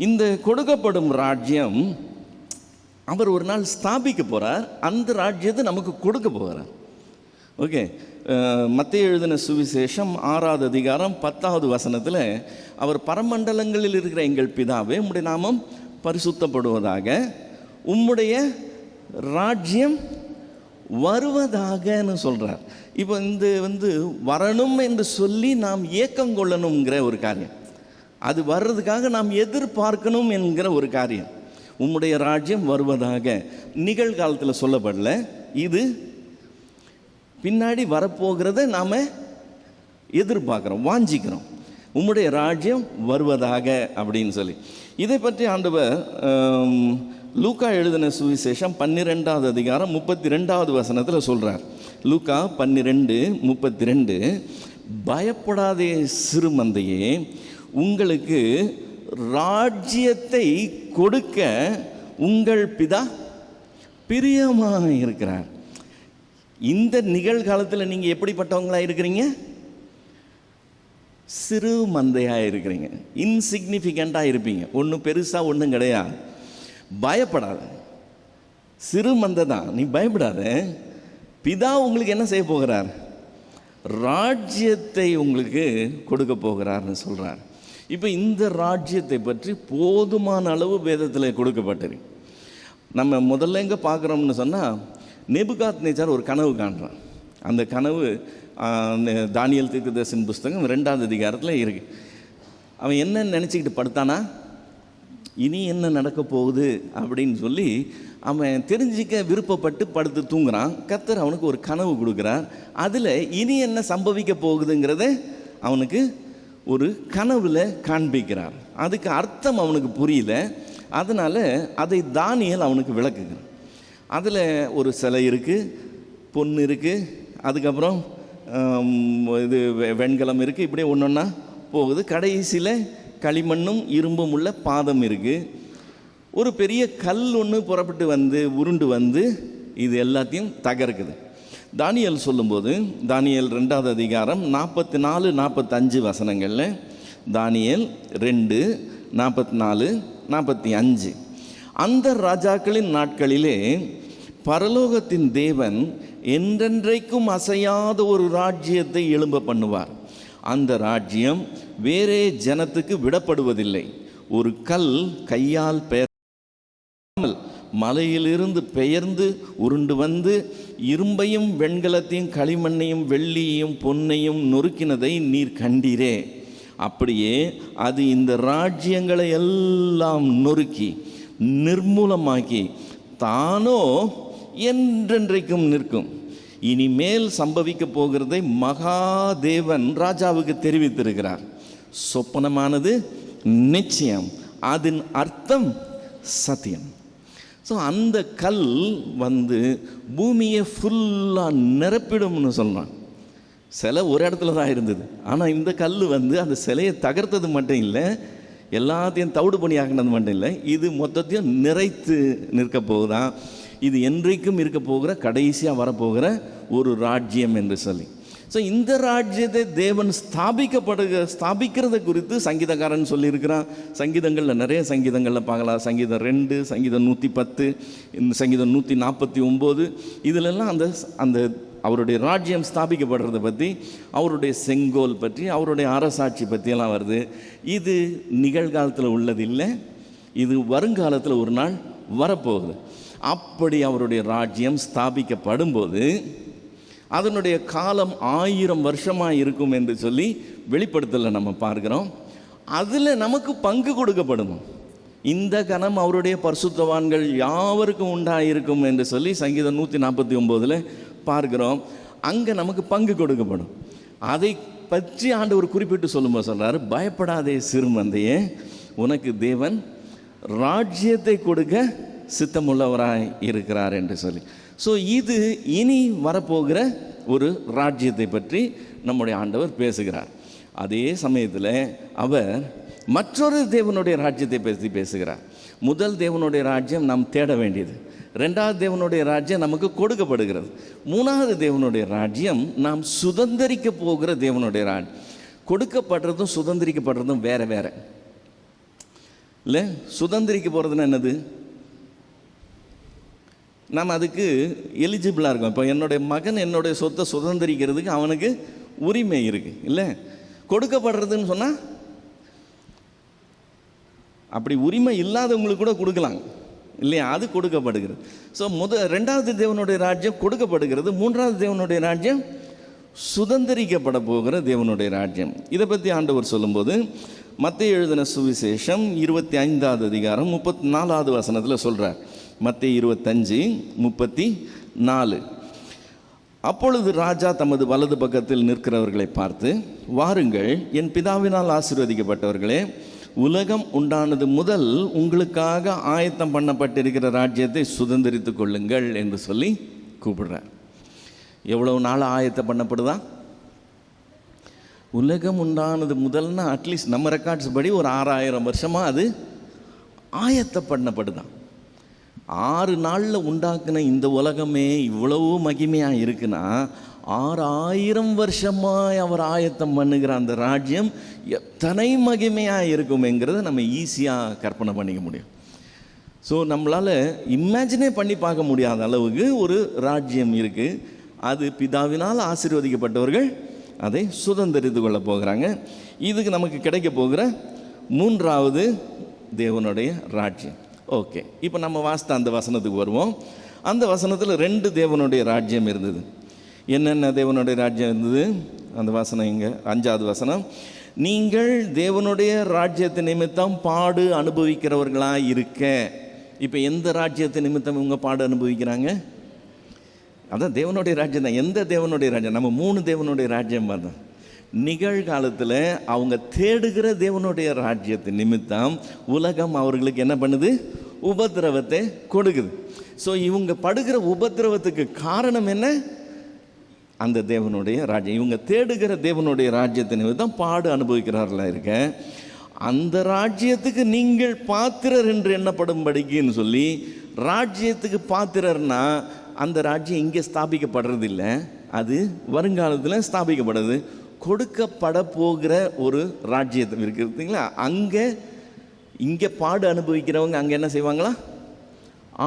இந்த கொடுக்கப்படும் ராஜ்யம் அவர் ஒரு நாள் ஸ்தாபிக்க போகிறார். அந்த ராஜ்யத்தை நமக்கு கொடுக்க போகிறார். ஓகே, மத்தேயு எழுதின சுவிசேஷம் 6வது அதிகாரம் 10வது வசனத்தில் அவர் பரமண்டலங்களில் இருக்கிற எங்கள் பிதாவே உம்முடைய நாமம் பரிசுத்தப்படுவதாக, உம்முடைய ராஜ்யம் வருவதாகன்னு சொல்கிறார். இப்போ இந்த வரணும் என்று சொல்லி நாம் ஏக்கம் கொள்ளணுங்கிற ஒரு காரியம், அது வர்றதுக்காக நாம் எதிர்பார்க்கணும் என்கிற ஒரு காரியம். உம்முடைய ராஜ்யம் வருவதாக நிகழ்காலத்தில் சொல்லப்படல, இது பின்னாடி வரப்போகிறத நாம் எதிர்பார்க்குறோம், வாஞ்சிக்கிறோம். உம்முடைய ராஜ்யம் வருவதாக அப்படின்னு சொல்லி இதை பற்றி ஆண்டவர் லூக்கா எழுதின சுவிசேஷம் 12வது அதிகாரம் 32வது வசனத்தில் சொல்கிறார். லூக்கா 12:32, பயப்படாதே சிறுமந்தையே, உங்களுக்கு ராஜ்யத்தை கொடுக்க உங்கள் பிதா பிரியமாக இருக்கிறார். இந்த நிகழ்காலத்தில் நீங்கள் எப்படிப்பட்டவங்களாக இருக்கிறீங்க? சிறு மந்தையாக இருக்கிறீங்க, இன்சிக்னிஃபிகண்ட்டாக இருப்பீங்க, ஒன்றும் பெருசாக ஒன்றும் கிடையாது. பயப்படாத, சிறு மந்தை தான், நீ பயப்படாத. பிதா உங்களுக்கு என்ன செய்ய போகிறார்? ராஜ்யத்தை உங்களுக்கு கொடுக்க போகிறார்னு சொல்கிறார். இப்போ இந்த ராஜ்யத்தை பற்றி போதுமான அளவு வேதத்தில் கொடுக்கப்பட்டிருக்கு. நம்ம முதல்ல எங்கே பார்க்குறோம்னு சொன்னால், நேபுகாத்நேச்சார் ஒரு கனவு காண்றான். அந்த கனவு தானியேல் தீர்க்கதரிசியின் புஸ்தகம் 2வது அதிகாரத்தில் இருக்குது. அவன் என்ன நினச்சிக்கிட்டு படுத்தானா, இனி என்ன நடக்க போகுது அப்படின்னு சொல்லி அவன் தெரிஞ்சிக்க விருப்பப்பட்டு படுத்து தூங்குறான். கர்த்தர் அவனுக்கு ஒரு கனவு கொடுக்குறார். அதில் இனி என்ன சம்பவிக்க போகுதுங்கிறத அவனுக்கு ஒரு கனவில் காண்பிக்கிறார். அதுக்கு அர்த்தம் அவனுக்கு புரியல. அதனால் அதை தானியேல் அவனுக்கு விளக்குகிறான். அதில் ஒரு சிலை இருக்குது, பொண்ணு இருக்குது, அதுக்கப்புறம் இது வெண்கலம் இருக்குது, இப்படியே ஒன்று ஒன்றா போகுது. கடைசியில் களிமண்ணும் இரும்பும் உள்ள பாதம் இருக்குது. ஒரு பெரிய கல் ஒன்று புறப்பட்டு வந்து உருண்டு வந்து இது எல்லாத்தையும் தகர்க்குது. தானியேல் சொல்லும்போது, தானியேல் 2வது அதிகாரம் 44-45 வசனங்களில், தானியேல் 2:44 45. அந்த ராஜாக்களின் நாட்களிலே பரலோகத்தின் தேவன் என்றென்றைக்கும் அசையாத ஒரு ராஜ்யத்தை எழும்ப பண்ணுவார். அந்த ராஜ்யம் வேறே ஜனத்துக்கு விடப்படுவதில்லை. ஒரு கல் கையால் பெயராமல் மலையிலிருந்து பெயர்ந்து உருண்டு வந்து இரும்பையும் வெண்கலத்தையும் களிமண்ணையும் வெள்ளியையும் பொன்னையும் நொறுக்கினதை நீர் கண்டீரே, அப்படியே அது இந்த ராஜ்யங்களை எல்லாம் நொறுக்கி நிர்மூலமாக்கி தானோ என்றென்றைக்கும் நிற்கும். இனிமேல் சம்பவிக்க போகிறதை மகாதேவன் ராஜாவுக்கு தெரிவித்திருக்கிறார். சொப்பனமானது நிச்சயம், அதன் அர்த்தம் சத்தியம். ஸோ அந்த கல் வந்து பூமியை ஃபுல்லாக நிரப்பிடும்னு சொல்கிறான். சிலை ஒரு இடத்துல தான் இருந்தது, ஆனால் இந்த கல் வந்து அந்த சிலையை தகர்த்தது மட்டும் இல்லை, எல்லாத்தையும் தவிடு பணியாக்கினது மட்டும் இல்லை, இது மொத்தத்தையும் நிறைத்து நிற்க போகுதான். இது என்றைக்கும் இருக்க போகிற கடைசியாக வரப்போகிற ஒரு ராஜ்யம் என்று சொல்லி. ஸோ இந்த ராஜ்யத்தை தேவன் ஸ்தாபிக்கிறத குறித்து சங்கீதக்காரன் சொல்லியிருக்கிறான். சங்கீதங்களில் நிறைய சங்கீதங்களில் பார்க்கலாம். சங்கீதம் 2, சங்கீதம் 110, இந்த சங்கீதம் 149, இதிலெல்லாம் அந்த அவருடைய ராஜ்யம் ஸ்தாபிக்கப்படுறதை பற்றி, அவருடைய செங்கோல் பற்றி, அவருடைய அரசாட்சி பற்றியெல்லாம் வருது. இது நிகழ்காலத்தில் உள்ளது இல்லை, இது வருங்காலத்தில் ஒரு நாள் வரப்போகுது. அப்படி அவருடைய ராஜ்யம் ஸ்தாபிக்கப்படும்போது அதனுடைய காலம் 1000 வருஷமாக இருக்கும் என்று சொல்லி வெளிப்படுத்தலை நம்ம பார்க்குறோம். அதில் நமக்கு பங்கு கொடுக்கப்படும். இந்த கணம் அவருடைய பரிசுத்தவான்கள் யாவருக்கும் உண்டாயிருக்கும் என்று சொல்லி சங்கீதம் 149 பார்க்குறோம். அங்கே நமக்கு பங்கு கொடுக்கப்படும். அதை பற்றி ஆண்டவர் குறிப்பிட்டு சொல்லும்போது சொல்கிறார், பயப்படாதே சிறுமந்தையே, உனக்கு தேவன் ராஜ்யத்தை கொடுக்க சித்தமுள்ளவராய் இருக்கிறார் என்று சொல்லி. ஸோ இது இனி வரப்போகிற ஒரு ராஜ்யத்தை பற்றி நம்முடைய ஆண்டவர் பேசுகிறார். அதே சமயத்தில் அவர் மற்றொரு தேவனுடைய ராஜ்யத்தை பற்றி பேசுகிறார். முதல் தேவனுடைய ராஜ்யம் நாம் தேட வேண்டியது, ரெண்டாவது தேவனுடைய ராஜ்யம் நமக்கு கொடுக்கப்படுகிறது, மூணாவது தேவனுடைய ராஜ்யம் நாம் சுதந்திரிக்க போகிற தேவனுடைய ராஜ்யம். கொடுக்கப்படுறதும் சுதந்திரிக்கப்படுறதும் வேற வேற இல்லை. சுதந்திரிக்க போகிறதுன்னா என்னது? நாம் அதுக்கு எலிஜிபிளாக இருக்கோம். இப்போ என்னுடைய மகன் என்னுடைய சொத்தை சுதந்திரிக்கிறதுக்கு அவனுக்கு உரிமை இருக்குது இல்லை. கொடுக்கப்படுறதுன்னு சொன்னால் அப்படி உரிமை இல்லாதவங்களுக்கு கூட கொடுக்கலாங்க இல்லையா, அது கொடுக்கப்படுகிறது. ஸோ ரெண்டாவது தேவனுடைய ராஜ்யம் கொடுக்கப்படுகிறது, மூன்றாவது தேவனுடைய ராஜ்யம் சுதந்திரிக்கப்பட போகிற தேவனுடைய ராஜ்யம். இதை பற்றி ஆண்டவர் சொல்லும்போது மத்தேயு எழுதின சுவிசேஷம் 25வது அதிகாரம் 34வது வசனத்தில் சொல்கிறார். மத்தேயு 25:34. அப்பொழுது ராஜா தமது வலது பக்கத்தில் நிற்கிறவர்களை பார்த்து, வாருங்கள், என் பிதாவினால் ஆசீர்வதிக்கப்பட்டவர்களே, உலகம் உண்டானது முதல் உங்களுக்காக ஆயத்தம் பண்ணப்பட்டிருக்கிற ராஜ்யத்தை சுதந்திரித்து கொள்ளுங்கள் என்று சொல்லி கூப்பிடுறார். எவ்வளவு நாள் ஆயத்தம் பண்ணப்படுதா? உலகம் உண்டானது முதல்னா அட்லீஸ்ட் நம்ம ரெக்கார்ட்ஸ் படி ஒரு 6000 வருஷமாக அது ஆயத்தம் பண்ணப்படுதான். 6 நாளில் உண்டாக்குன இந்த உலகமே இவ்வளவு மகிமையாக இருக்குன்னா 6000 வருஷமாக அவர் ஆயத்தம் பண்ணுகிற அந்த ராஜ்யம் எத்தனை மகிமையாக இருக்குமேங்கிறத நம்ம ஈஸியாக கற்பனை பண்ணிக்க முடியும். ஸோ நம்மளால் இமேஜினே பண்ணி பார்க்க முடியாத அளவுக்கு ஒரு ராஜ்யம் இருக்குது. அது பிதாவினால் ஆசீர்வதிக்கப்பட்டவர்கள் அதை சுதந்திரித்து கொள்ள போகிறாங்க. இதுக்கு நமக்கு கிடைக்க போகிற மூன்றாவது தேவனுடைய ராஜ்யம். ஓகே, இப்போ நம்ம வாசித்த அந்த வசனத்துக்கு வருவோம். அந்த வசனத்தில் 2 தேவனுடைய ராஜ்யம் இருந்தது. என்னென்ன தேவனுடைய ராஜ்யம் இருந்தது? அந்த வசனம் இங்கே 5வது வசனம், நீங்கள் தேவனுடைய ராஜ்யத்தை நிமித்தம் பாடு அனுபவிக்கிறவர்களாக இருக்க. இப்போ எந்த ராஜ்யத்தை நிமித்தம் இவங்க பாடு அனுபவிக்கிறாங்க? அதான் தேவனுடைய ராஜ்யம் தான். எந்த தேவனுடைய ராஜ்யம்? நம்ம 3 தேவனுடைய ராஜ்யம் பார்த்தோம். நிகழ்காலத்தில் அவங்க தேடுகிற தேவனுடைய ராஜ்யத்தின் நிமித்தம் உலகம் அவர்களுக்கு என்ன பண்ணுது? உபத்திரவத்தை கொடுக்குது. ஸோ இவங்க படுகிற உபத்திரவத்துக்கு காரணம் என்ன? அந்த தேவனுடைய ராஜ்யம். இவங்க தேடுகிற தேவனுடைய ராஜ்யத்தின் நிமித்தம் பாடு அனுபவிக்கிறார்களா இருக்க. அந்த ராஜ்யத்துக்கு நீங்கள் பாத்திரர் என்று எண்ணப்படும்படிக்குன்னு சொல்லி, ராஜ்யத்துக்கு பாத்திரர்னா அந்த ராஜ்யம் இங்கே ஸ்தாபிக்கப்படுறது இல்லை, அது வருங்காலத்தில் ஸ்தாபிக்கப்படுது. கொடுக்கப்பட போகிற ஒரு ராஜ்யத்தை இருக்குதுங்களா, அங்கே இங்கே பாடு அனுபவிக்கிறவங்க அங்கே என்ன செய்வாங்களா?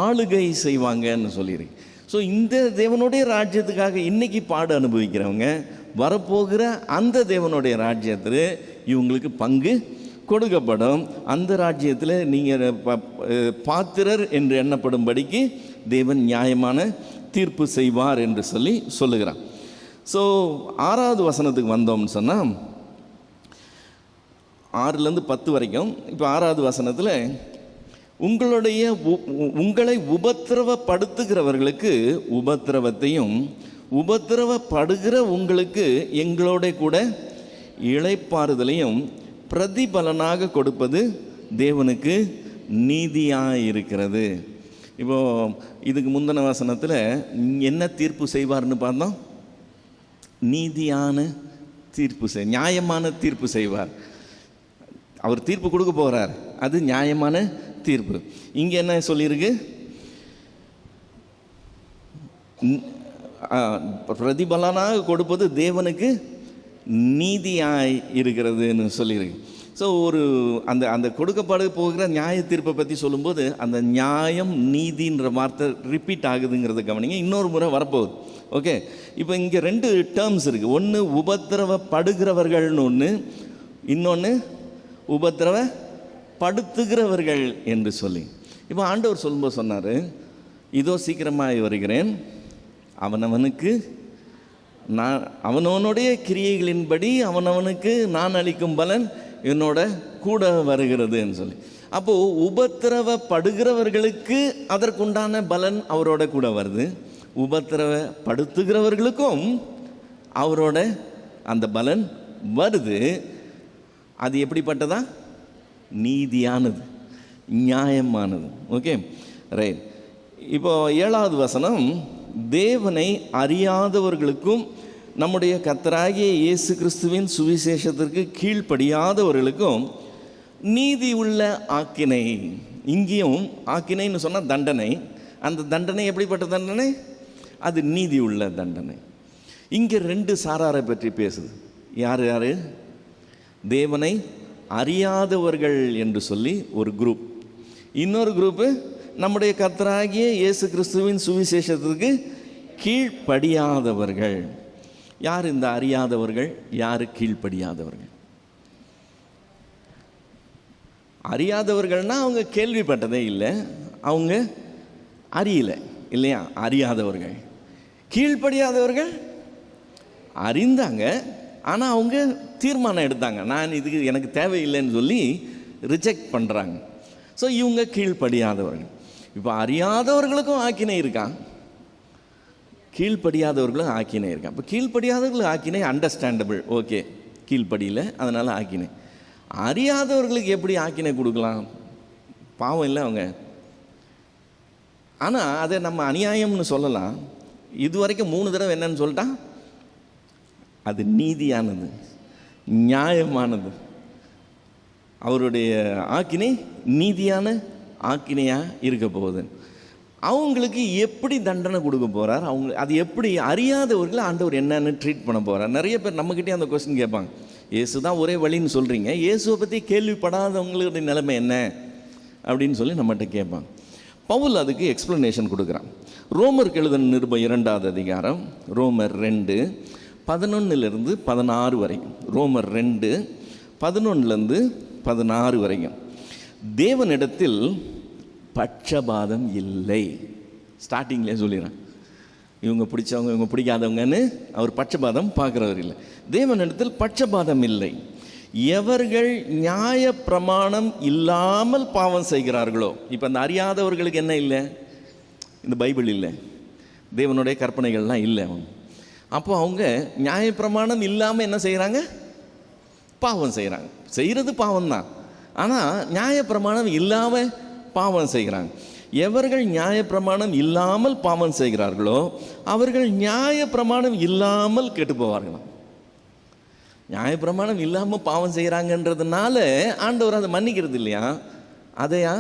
ஆளுகை செய்வாங்கன்னு சொல்லியிருக்கு. ஸோ இந்த தேவனுடைய ராஜ்யத்துக்காக இன்றைக்கி பாடு அனுபவிக்கிறவங்க வரப்போகிற அந்த தேவனுடைய ராஜ்யத்தில் இவங்களுக்கு பங்கு கொடுக்கப்படும். அந்த ராஜ்யத்தில் நீங்கள் பாத்திரர் என்று எண்ணப்படும்படிக்கு தேவன் நியாயமான தீர்ப்பு செய்வார் என்று சொல்லுகிறான். ஸோ 6வது வசனத்துக்கு வந்தோம்னு சொன்னால் 6லேருந்து 10 வரைக்கும். இப்போ 6வது வசனத்தில் உங்களை உபத்திரவப்படுத்துகிறவர்களுக்கு உபத்திரவத்தையும் உபத்திரவப்படுகிற உங்களுக்கு எங்களோட கூட இளைப்பாறுதலையும் பிரதிபலனாக கொடுப்பது தேவனுக்கு நீதியாயிருக்கிறது. இப்போது இதுக்கு முந்தின வசனத்தில் என்ன தீர்ப்பு செய்வார்னு பார்த்தோம்? நீதியான தீர்ப்பு நியாயமான தீர்ப்பு செய்வார். அவர் தீர்ப்பு கொடுக்க போகிறார், அது நியாயமான தீர்ப்பு. இங்கே என்ன சொல்லியிருக்கு? பிரதிபலனாக கொடுப்பது தேவனுக்கு நீதியாய் இருக்கிறதுன்னு சொல்லியிருக்கு. ஸோ அந்த கொடுக்கப்பட போகிற நியாய தீர்ப்பை பற்றி சொல்லும்போது அந்த நியாயம் நீதின்ற வார்த்தை ரிப்பீட் ஆகுதுங்கிறத கவனிங்க. இன்னொரு முறை வரப்போகுது. ஓகே, இப்போ இங்கே 2 டேர்ம்ஸ் இருக்குது. ஒன்று உபத்திரவப்படுகிறவர்கள்னு ஒன்று, இன்னொன்று உபத்திரவப்படுத்துகிறவர்கள் என்று சொல்லி. இப்போ ஆண்டவர் சொல்லும்போது சொன்னார், இதோ சீக்கிரமாக வருகிறேன், அவனவனுக்கு நான் அவனவனுடைய கிரியைகளின்படி அவனவனுக்கு நான் அளிக்கும் பலன் என்னோட கூட வருகிறதுன்னு சொல்லி. அப்போது உபத்திரவப்படுகிறவர்களுக்கு அதற்குண்டான பலன் அவரோட கூட வருது, உபத்திரவப்படுத்துகிறவர்களுக்கும் அவரோட அந்த பலன் வருது. அது எப்படிப்பட்டதா? நீதியானது, நியாயமானது. Okay, right. இப்போ 7வது வசனம், தேவனை அறியாதவர்களுக்கும் நம்முடைய கர்த்தராகிய இயேசு கிறிஸ்துவின் சுவிசேஷத்திற்கு கீழ்ப்படியாதவர்களுக்கும் நீதி உள்ள ஆக்கினை. இங்கேயும் ஆக்கினைன்னு சொன்னால் தண்டனை. அந்த தண்டனை எப்படிப்பட்ட தண்டனை? அது நீதி உள்ள தண்டனை. இங்கே 2 சாராரை பற்றி பேசுது. யார் யார்? தேவனை அறியாதவர்கள் என்று சொல்லி ஒரு குரூப், இன்னொரு குரூப்பு நம்முடைய கர்த்தராகிய இயேசு கிறிஸ்துவின் சுவிசேஷத்திற்கு கீழ்ப்படியாதவர்கள். யார் இந்த அறியாதவர்கள்? யார் கீழ்ப்படியாதவர்கள்? அறியாதவர்கள்னால் அவங்க கேள்விப்பட்டதே இல்லை, அவங்க அறியலை இல்லையா? அறியாதவர்கள். கீழ்ப்படியாதவர்கள் அறிந்தாங்க, ஆனால் அவங்க தீர்மானம் எடுத்தாங்க, நான் இதுக்கு எனக்கு தேவையில்லைன்னு சொல்லி ரிஜெக்ட் பண்ணுறாங்க. ஸோ இவங்க கீழ்ப்படியாதவர்கள். இப்போ அறியாதவர்களுக்கும் ஆக்கினை இருக்கான், கீழ்ப்படியாதவர்களும் ஆக்கினை இருக்கான். இப்போ கீழ்ப்படியாதவர்களுக்கு ஆக்கினை அண்டர்ஸ்டாண்டபிள், ஓகே, கீழ்ப்படியில் அதனால் ஆக்கினை. அறியாதவர்களுக்கு எப்படி ஆக்கினை கொடுக்கலாம்? பாவம் இல்லை அவங்க. ஆனால் அதை நம்ம அநியாயம்னு சொல்லலாம். இது வரைக்கும் 3 தடவை என்னன்னு சொல்லிட்டான்? அது நீதியானது, நியாயமானது. அவருடைய ஆக்கினை நீதியான ஆக்கினையாக இருக்க போகுது. அவங்களுக்கு எப்படி தண்டனை கொடுக்க போகிறார்? அவங்க அது எப்படி அறியாதவர்களை ஆண்டவர் என்னன்னு ட்ரீட் பண்ண போகிறார்? நிறைய பேர் நம்மக்கிட்டே அந்த கொஸ்டின் கேட்பாங்க. இயேசு தான் ஒரே வழின்னு சொல்கிறீங்க, இயேசுவை பற்றி கேள்விப்படாதவங்களுடைய நிலைமை என்ன அப்படின்னு சொல்லி நம்மகிட்ட கேட்பாங்க. பவுல் அதுக்கு எக்ஸ்ப்ளனேஷன் கொடுக்குறான். ரோமருக்கு எழுதின நிருபம் 2வது அதிகாரம், ரோமர் 2:11-16 வரைக்கும். ரோமர் 2:11-16 வரைக்கும். தேவனிடத்தில் பட்சபாதம் இல்லை. ஸ்டார்டிங்லேயே சொல்லிடுறேன், இவங்க பிடிச்சவங்க இவங்க பிடிக்காதவங்கன்னு அவர் பட்சபாதம் பார்க்குறவர் இல்லை. தேவனிடத்தில் பட்சபாதம் இல்லை. எவர்கள் நியாய பிரமாணம் இல்லாமல் பாவம் செய்கிறார்களோ, இப்போ அந்த அறியாதவர்களுக்கு என்ன இல்லை? இந்த பைபிள் இல்லை, தேவனுடைய கற்பனைகள்லாம் இல்லை. அப்போ அவங்க நியாயப்பிரமாணம் இல்லாமல் என்ன செய்கிறாங்க? பாவம் செய்கிறாங்க. செய்கிறது பாவம் தான், ஆனால் நியாயப்பிரமாணம் இல்லாமல் பாவம் செய்கிறாங்க. எவர்கள் நியாயப்பிரமாணம் இல்லாமல் பாவம் செய்கிறார்களோ அவர்கள் நியாயப்பிரமாணம் இல்லாமல் கெட்டு போவார்களாம். நியாயப்பிரமாணம் இல்லாமல் பாவம் செய்கிறாங்கன்றதுனால ஆண்டவர் அதை மன்னிக்கிறது இல்லையா? அதையா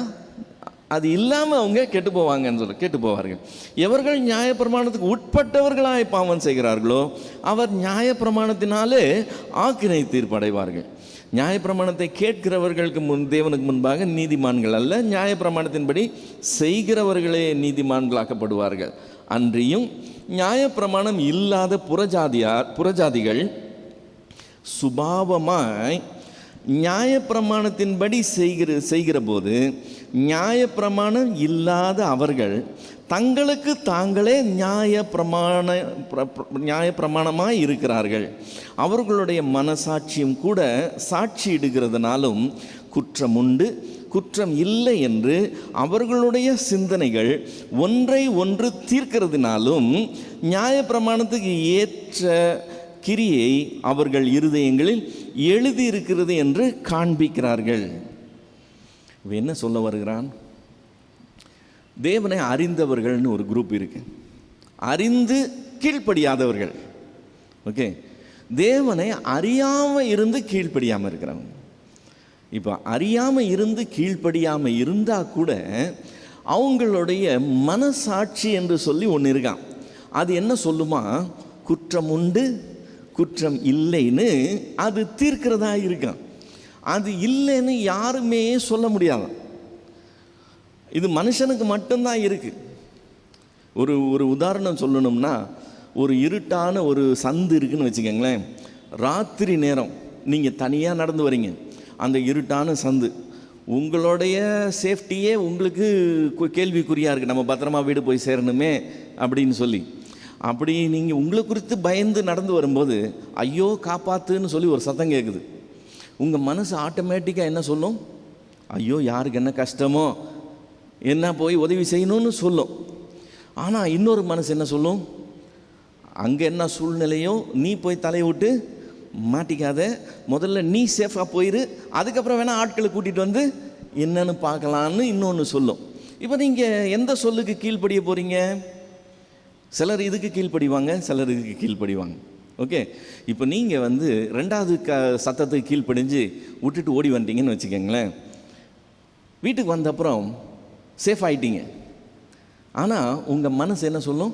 அது இல்லாமல் அவங்க கெட்டு போவாங்கன்னு சொல்ல கெட்டு போவார்கள். எவர்கள் நியாயப்பிரமாணத்துக்கு உட்பட்டவர்களாய் பாவம் செய்கிறார்களோ அவர் நியாயப்பிரமாணத்தினாலே ஆக்கினை தீர்ப்படைவார்கள். நியாயப்பிரமாணத்தை கேட்கிறவர்களுக்கு தேவனுக்கு முன்பாக நீதிமான்கள் அல்ல, நியாயப்பிரமாணத்தின்படி செய்கிறவர்களே நீதிமான்களாக்கப்படுவார்கள். அன்றியும் நியாயப்பிரமாணம் இல்லாத புறஜாதிகள் சுபாவமாய் நியாயப்பிரமாணத்தின்படி செய்கிற போது நியாயப்பிரமாணம் இல்லாத அவர்கள் தங்களுக்கு தாங்களே நியாயப்பிரமாணமாய் இருக்கிறார்கள். அவர்களுடைய மனசாட்சியும் கூட சாட்சியிடுகிறதுனாலும் குற்றம் உண்டு, குற்றம் இல்லை என்று அவர்களுடைய சிந்தனைகள் ஒன்றை ஒன்று தீர்க்கிறதுனாலும் நியாயப்பிரமாணத்துக்கு ஏற்ற கிரியை அவர்கள் இருதயங்களில் எழுதியிருக்கிறது என்று காண்பிக்கிறார்கள். என்ன சொல்ல வருகிறான்? தேவனை அறிந்தவர்கள்னு ஒரு குரூப் இருக்கு, அறிந்து கீழ்ப்படியாதவர்கள். ஓகே, தேவனை அறியாமல் இருந்து கீழ்ப்படியாமல் இருக்கிறவங்க. இப்போ அறியாமல் இருந்து கீழ்ப்படியாமல் இருந்தால் கூட அவங்களுடைய மனசாட்சி என்று சொல்லி ஒன்று இருக்கான். அது என்ன சொல்லுமா? குற்றம் உண்டு, குற்றம் இல்லைன்னு அது தீர்க்கிறதா இருக்கான். அது இல்லைன்னு யாருமே சொல்ல முடியாது. இது மனுஷனுக்கு மட்டும்தான் இருக்கு. ஒரு உதாரணம் சொல்லணும்னா, ஒரு இருட்டான ஒரு சந்து இருக்குன்னு வச்சுக்கோங்களேன். ராத்திரி நேரம் நீங்கள் தனியாக நடந்து வரீங்க, அந்த இருட்டான சந்து உங்களுடைய சேஃப்டியே உங்களுக்கு கேள்விக்குறியாக இருக்குது. நம்ம பத்திரமா வீடு போய் சேரணுமே அப்படின்னு சொல்லி, அப்படி நீங்கள் உங்களை குறித்து பயந்து நடந்து வரும்போது ஐயோ காப்பாற்றுன்னு சொல்லி ஒரு சத்தம் கேட்குது. உங்கள் மனசு ஆட்டோமேட்டிக்காக என்ன சொல்லும்? ஐயோ யாருக்கு என்ன கஷ்டமோ, என்ன போய் உதவி செய்யணும்னு சொல்லும். ஆனால் இன்னொரு மனசு என்ன சொல்லும்? அங்கே என்ன சூழ்நிலையோ நீ போய் தலையை விட்டு மாட்டிக்காத, முதல்ல நீ சேஃபாக போயிரு, அதுக்கப்புறம் வேணால் ஆட்களை கூட்டிகிட்டு வந்து என்னன்னு பார்க்கலான்னு இன்னொன்று சொல்லும். இப்போ நீங்கள் எந்த சொல்லுக்கு கீழ்ப்படிய போகிறீங்க? சிலர் இதுக்கு கீழ்ப்படிவாங்க, சிலர் இதுக்கு கீழ்ப்படிவாங்க. ஓகே, இப்போ நீங்கள் ரெண்டாவது சத்தத்துக்கு கீழ்ப்படிஞ்சு விட்டுட்டு ஓடி வந்துட்டீங்கன்னு வச்சுக்கோங்களேன். வீட்டுக்கு வந்த அப்புறம் சேஃப் ஆகிட்டீங்க. ஆனால் உங்கள் மனசு என்ன சொல்லும்?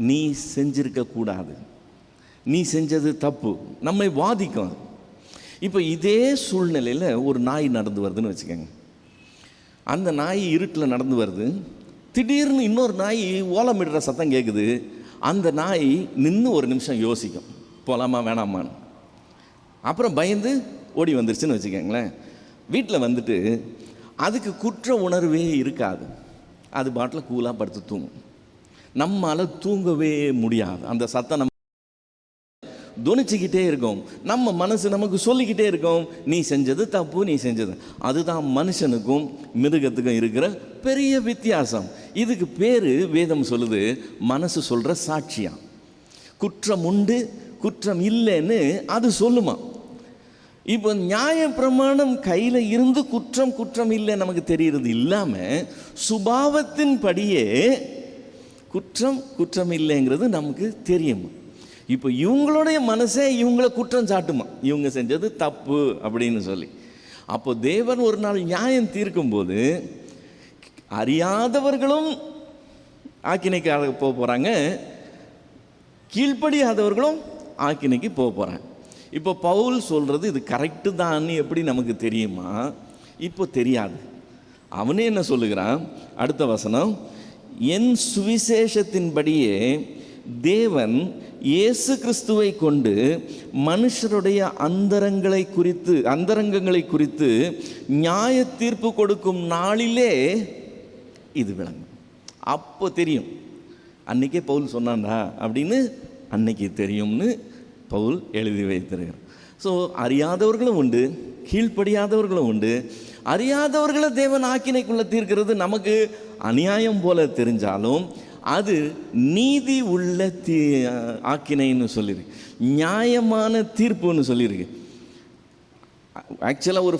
நீ செஞ்சிருக்கக்கூடாது, நீ செஞ்சது தப்பு, நம்மை வாதிக்கும். இப்போ இதே சூழ்நிலையில் ஒரு நாய் நடந்து வருதுன்னு வச்சுக்கோங்க. அந்த நாய் இருட்டில் நடந்து வருது. திடீர்னு இன்னொரு நாய் ஓலமிடுற சத்தம் கேட்குது. அந்த நாய் நின்று ஒரு நிமிஷம் யோசிக்கும், போகலாமா வேணாமான்னு. அப்புறம் பயந்து ஓடி வந்துருச்சுன்னு வச்சுக்கோங்களேன். வீட்டில் வந்துட்டு அதுக்கு குற்ற உணர்வே இருக்காது. அது பாட்டில் கூலாக படுத்து தூங்கும். நம்மளால் தூங்கவே முடியாது. அந்த சத்தம் நம்ம துணிச்சிக்கிட்டே இருக்கும். நம்ம மனசு நமக்கு சொல்லிக்கிட்டே இருக்கும், நீ செஞ்சது தப்பு, நீ செஞ்சது. அதுதான் மனுஷனுக்கும் மிருகத்துக்கும் இருக்கிற பெரிய வித்தியாசம். இதுக்கு பேர் வேதம் சொல்லுது, மனசு சொல்கிற சாட்சியா. குற்றம் உண்டு, குற்றம் இல்லைன்னு அது சொல்லுமா. இப்போ நியாய பிரமாணம் கையில் இருந்து குற்றம் இல்லை நமக்கு தெரிகிறது இல்லாமல் சுபாவத்தின் படியே குற்றம் இல்லைங்கிறது நமக்கு தெரியும். இப்போ இவங்களுடைய மனசே இவங்களை குற்றம் சாட்டுமா, இவங்க செஞ்சது தப்பு அப்படின்னு சொல்லி. அப்போ தேவன் ஒரு நாள் நியாயம் தீர்க்கும் போது அறியாதவர்களும் ஆக்கினைக்கு போக போகிறாங்க, கீழ்ப்படியாதவர்களும் ஆக்கினைக்கு போக போகிறாங்க. இப்போ பவுல் சொல்கிறது இது கரெக்டு தான் எப்படி நமக்கு தெரியுமா? இப்போ தெரியாது. அவனே என்ன சொல்லுகிறான்? அடுத்த வசனம், என் சுவிசேஷத்தின்படியே தேவன் இயேசு கிறிஸ்துவை கொண்டு மனுஷருடைய அந்தரங்கங்களை குறித்து நியாய தீர்ப்பு கொடுக்கும் நாளிலே இது விளங்கும். அப்போ தெரியும். அன்னைக்கே பவுல் சொன்னான்டா அப்படின்னு அன்னைக்கு தெரியும்னு பவுல் எழுதி வைத்திருக்கிறார். ஸோ அறியாதவர்களும் உண்டு, கீழ்ப்படியாதவர்களும் உண்டு. அறியாதவர்களை தேவன் ஆக்கினைக்குள்ளே தீர்க்கிறது நமக்கு அநியாயம் போல தெரிஞ்சாலும் அது நீதி உள்ள ஆக்கினைன்னு சொல்லியிருக்கு, நியாயமான தீர்ப்புன்னு சொல்லியிருக்கு. ஆக்சுவலாக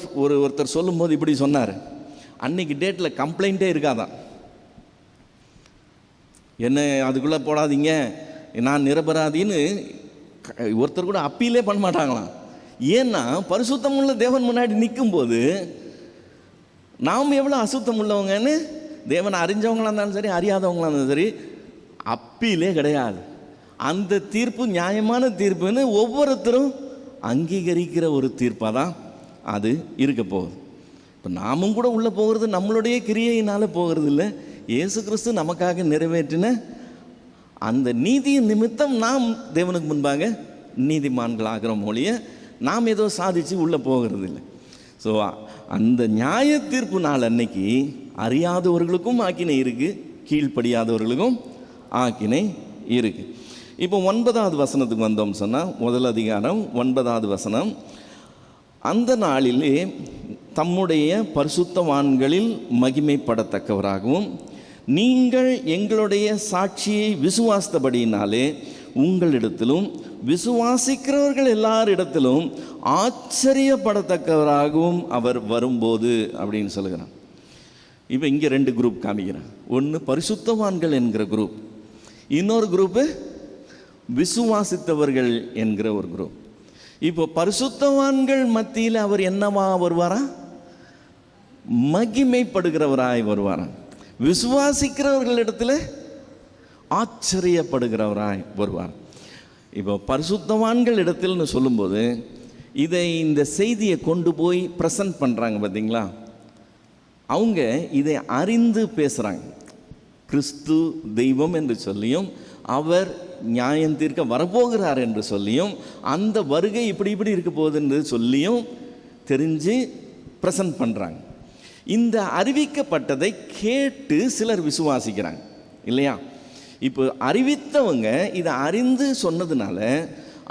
ஒருத்தர் சொல்லும்போது இப்படி சொன்னார், அன்னைக்கு டேட்டில் கம்ப்ளைண்ட்டே இருக்காதான், என்ன அதுக்குள்ளே போடாதீங்க நான் நிரபராதின்னு ஒருத்தர் கூட அப்பீலே பண்ண மாட்டாங்களாம். ஏன்னா பரிசுத்தம் உள்ள தேவன் முன்னாடி நிற்கும்போது நாம் எவ்வளோ அசுத்தம் உள்ளவங்கன்னு தேவனை அறிஞ்சவங்களாக இருந்தாலும் சரி அறியாதவங்களாக இருந்தாலும் சரி அப்பீலே கிடையாது. அந்த தீர்ப்பு நியாயமான தீர்ப்புன்னு ஒவ்வொருத்தரும் அங்கீகரிக்கிற ஒரு தீர்ப்பாக தான் அது இருக்க போகுது. இப்போ நாமும் கூட உள்ளே போகிறது நம்மளுடைய கிரியையினால் போகிறது இல்லை, இயேசு கிறிஸ்து நமக்காக நிறைவேற்றின அந்த நீதியின் நிமித்தம் நாம் தேவனுக்கு முன்பாக நீதிமான்கள் ஆகிறோம் ஒழிய நாம் ஏதோ சாதித்து உள்ளே போகிறது இல்லை. ஸோ அந்த நியாய தீர்ப்பு நாள் அன்னைக்கு அறியாதவர்களுக்கும் ஆக்கினை இருக்குது, கீழ்ப்படியாதவர்களுக்கும் ஆக்கினை இருக்குது. இப்போ 9வது வசனத்துக்கு வந்தோம் சொன்னால், முதல் அதிகாரம் 9வது வசனம், அந்த நாளிலே தம்முடைய பரிசுத்தவான்களில் மகிமைப்படத்தக்கவராகவும் நீங்கள் எங்களுடைய சாட்சியை விசுவாசித்தபடியினாலே உங்களிடத்திலும் விசுவாசிக்கிறவர்கள் எல்லாரிடத்திலும் ஆச்சரியப்படத்தக்கவராகவும் அவர் வரும்போது அப்படின்னு சொல்லுகிறான். இப்போ இங்கே 2 குரூப் காமிக்கிறேன். ஒன்று பரிசுத்தவான்கள் என்கிற குரூப், இன்னொரு குரூப்பு விசுவாசித்தவர்கள் என்கிற ஒரு குரூப். இப்போ பரிசுத்தவான்கள் மத்தியில் அவர் என்னவா வருவாரா? மகிமைப்படுகிறவராய் வருவாரா. விசுவாசிக்கிறவர்களிடத்தில் ஆச்சரியப்படுகிறவராய் வருவார். இப்போ பரிசுத்தவான்கள் இடத்தில்னு சொல்லும்போது இந்த செய்தியை கொண்டு போய் ப்ரெசன்ட் பண்ணுறாங்க பார்த்தீங்களா, அவங்க இதை அறிந்து பேசுகிறாங்க. கிறிஸ்து தெய்வம் என்று சொல்லியும் அவர் நியாயம் தீர்க்க வரப்போகிறார் என்று சொல்லியும் அந்த வருகை இப்படி இருக்க போகுது என்று சொல்லியும் தெரிஞ்சு ப்ரெசன்ட் பண்ணுறாங்க. இந்த அறிவிக்கப்பட்டதை கேட்டு சிலர் விசுவாசிக்கிறாங்க இல்லையா? இப்போ அறிவித்தவங்க இதை அறிந்து சொன்னதுனால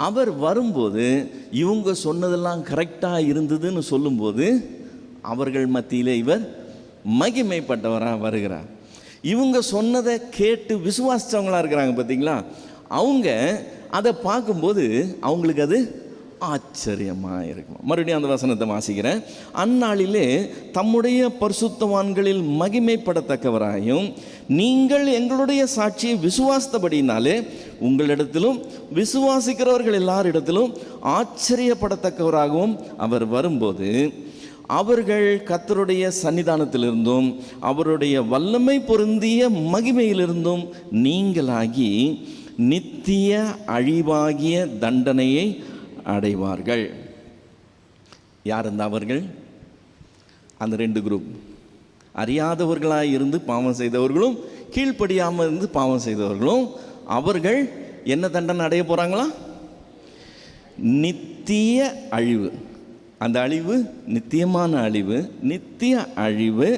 அவர் வரும்போது இவங்க சொன்னதெல்லாம் கரெக்டாக இருந்ததுன்னு சொல்லும்போது அவர்கள் மத்தியில் இவர் மகிமைப்பட்டவராக வருகிறார். இவங்க சொன்னதை கேட்டு விசுவாசித்தவங்களாக இருக்கிறாங்க பார்த்தீங்களா, அவங்க அதை பார்க்கும்போது அவங்களுக்கு அது ஆச்சரியமாக இருக்கும். மறுபடியும் அந்த வசனத்தை வாசிக்கிறேன். அந்நாளிலே தம்முடைய பரிசுத்தவான்களில் மகிமைப்படத்தக்கவராயும் நீங்கள் எங்களுடைய சாட்சியை விசுவாசித்தபடினாலே உங்களிடத்திலும் விசுவாசிக்கிறவர்கள் எல்லாரிடத்திலும் ஆச்சரியப்படத்தக்கவராகவும் அவர் வரும்போது அவர்கள் கர்த்தருடைய சன்னிதானத்திலிருந்தும் அவருடைய வல்லமை பொருந்திய மகிமையிலிருந்தும் நீங்களாகி நித்திய அழிவாகிய தண்டனையை அடைவார்கள். யார் இந்த அவர்கள்? அந்த 2 குரூப். அறியாதவர்களாக இருந்து பாவம் செய்தவர்களும் கீழ்ப்படியாமல் இருந்து பாவம் செய்தவர்களும் அவர்கள் என்ன தண்டனை அடைய போகிறாங்களா? நித்திய அழிவு. அந்த அழிவு நித்தியமான அழிவு, நித்திய அழிவு.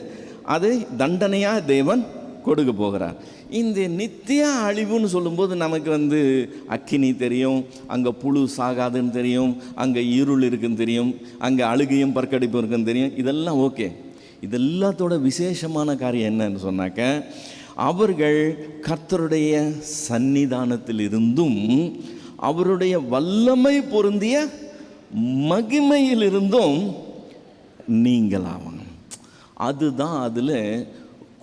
அதை தண்டனையாக தேவன் கொடுக்க போகிறார். இந்த நித்திய அழிவுன்னு சொல்லும்போது நமக்கு அக்கினி தெரியும், அங்கே புழு சாகாதுன்னு தெரியும், அங்கே இருள் இருக்குன்னு தெரியும், அங்கே அழுகையும் பற்கடிப்பும் இருக்குன்னு தெரியும். இதெல்லாம் ஓகே. இதெல்லாத்தோட விசேஷமான காரியம் என்னன்னு சொன்னாக்க, அவர்கள் கர்த்தருடைய சன்னிதானத்தில் இருந்தும் அவருடைய வல்லமை பொருந்திய மகிமையிலிருந்தும் நீங்களாவாங்க. அதுதான் அதில்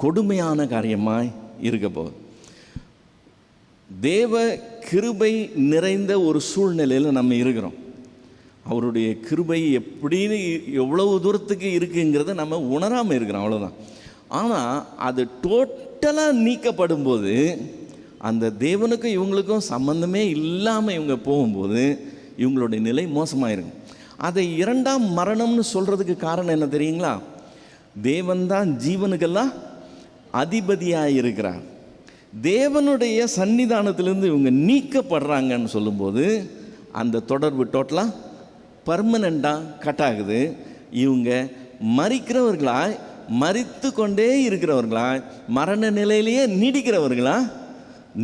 கொடுமையான காரியமாய் இருக்க போகுது. தேவ கிருபை நிறைந்த ஒரு சூழ்நிலையில் நம்ம இருக்கிறோம். அவருடைய கிருபை எப்படின்னு எவ்வளவு தூரத்துக்கு இருக்குங்கிறத நம்ம உணராமல் இருக்கிறோம், அவ்வளோதான். ஆனால் அது டோட்டலாக நீக்கப்படும் போது அந்த தேவனுக்கும் இவங்களுக்கும் சம்பந்தமே இல்லாமல் இவங்க போகும்போது இவங்களுடைய நிலை மோசமாயிருக்கும். அதை 2ஆம் மரணம்னு சொல்கிறதுக்கு காரணம் என்ன தெரியுங்களா? தேவன்தான் ஜீவனுக்கெல்லாம் அதிபதியாக இருக்கிறார். தேவனுடைய சன்னிதானத்திலிருந்து இவங்க நீக்கப்படுறாங்கன்னு சொல்லும்போது அந்த தொடர்பு டோட்டலாக பர்மனெண்ட்டாக கட் ஆகுது. இவங்க மரிக்கிறவர்களாய், மரித்து கொண்டே இருக்கிறவர்களாய், மரண நிலையிலேயே நீடிக்கிறவர்களாக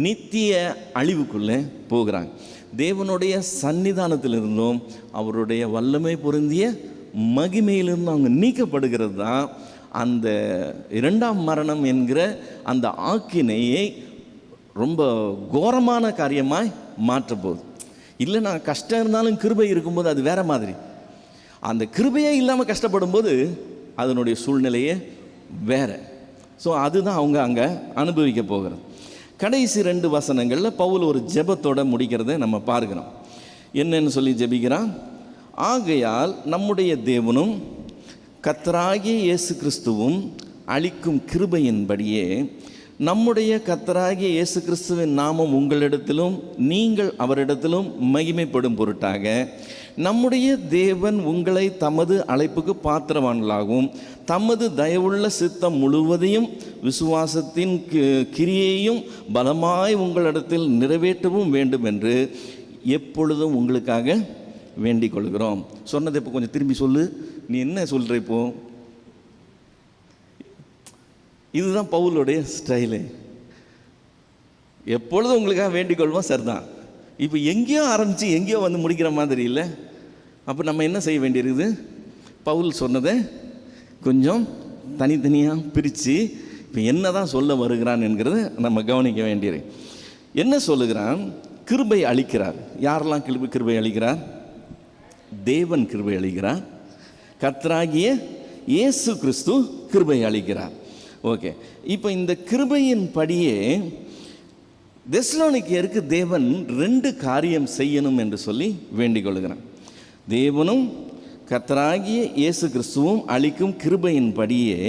நித்திய அழிவுக்குள்ளே போகிறாங்க. தேவனுடைய சன்னிதானத்திலிருந்தும் அவருடைய வல்லமை பொருந்திய மகிமையிலிருந்தும் அவங்க நீக்கப்படுகிறது தான் அந்த 2ஆம் மரணம் என்கிற அந்த ஆக்கினையை ரொம்ப கோரமான காரியமாய் மாற்றப்போகுது. இல்லை, நான் கஷ்டம் இருந்தாலும் கிருபை இருக்கும்போது அது வேற மாதிரி. அந்த கிருபையே இல்லாமல் கஷ்டப்படும் போது அதனுடைய சூழ்நிலையே வேற. ஸோ அதுதான் அவங்க அங்கே அனுபவிக்க போகிறது. கடைசி 2 வசனங்களில் பவுல் ஒரு ஜெபத்தோடு முடிக்கிறத நம்ம பார்க்கிறோம். என்னன்னு சொல்லி ஜெபிக்கிறான். ஆகையால் நம்முடைய தேவனும் கர்த்தராகிய இயேசு கிறிஸ்துவும் அளிக்கும் கிருபையின்படியே நம்முடைய கர்த்தராகிய இயேசு கிறிஸ்துவின் நாமம் உங்களிடத்திலும் நீங்கள் அவரிடத்திலும் மகிமைப்படும் பொருட்டாக நம்முடைய தேவன் உங்களை தமது அழைப்புக்கு பாத்திரவான்களாகவும் தமது தயவுள்ள சித்தம் முழுவதையும் விசுவாசத்தின் கிரியையும் பலமாய் உங்களிடத்தில் நிறைவேற்றவும் வேண்டும் என்று எப்பொழுதும் உங்களுக்காக வேண்டிக் கொள்கிறோம். சொன்னதை இப்போ கொஞ்சம் திரும்பி சொல்லு. நீ என்ன சொல்கிற இப்போ? இதுதான் பவுலுடைய ஸ்டைலு. எப்பொழுதும் உங்களுக்காக வேண்டிக் கொள்வோம், சரிதான். இப்போ எங்கேயோ ஆரம்பித்து எங்கேயோ வந்து முடிக்கிற மாதிரி இல்லை. அப்போ நம்ம என்ன செய்ய வேண்டியிருக்குது? பவுல் சொன்னதை கொஞ்சம் தனித்தனியாக பிரித்து இப்போ என்ன தான் சொல்ல வருகிறான் என்கிறத நம்ம கவனிக்க வேண்டியது. என்ன சொல்லுகிறான்? கிருபை அளிக்கிறார். யாரெல்லாம் கிருபை அளிக்கிறார்? தேவன் கிருபை அளிக்கிறார். கர்த்தராகிய இயேசு கிறிஸ்து கிருபை அளிக்கிறார். ஓகே, இப்போ இந்த கிருபையின் படியே தெசலோனிக்கேயருக்கு தேவன் 2 காரியம் செய்யணும் என்று சொல்லி வேண்டிக் கொள்கிறான். தேவனும் கர்த்தராகிய இயேசு கிறிஸ்துவும் அளிக்கும் கிருபையின் படியே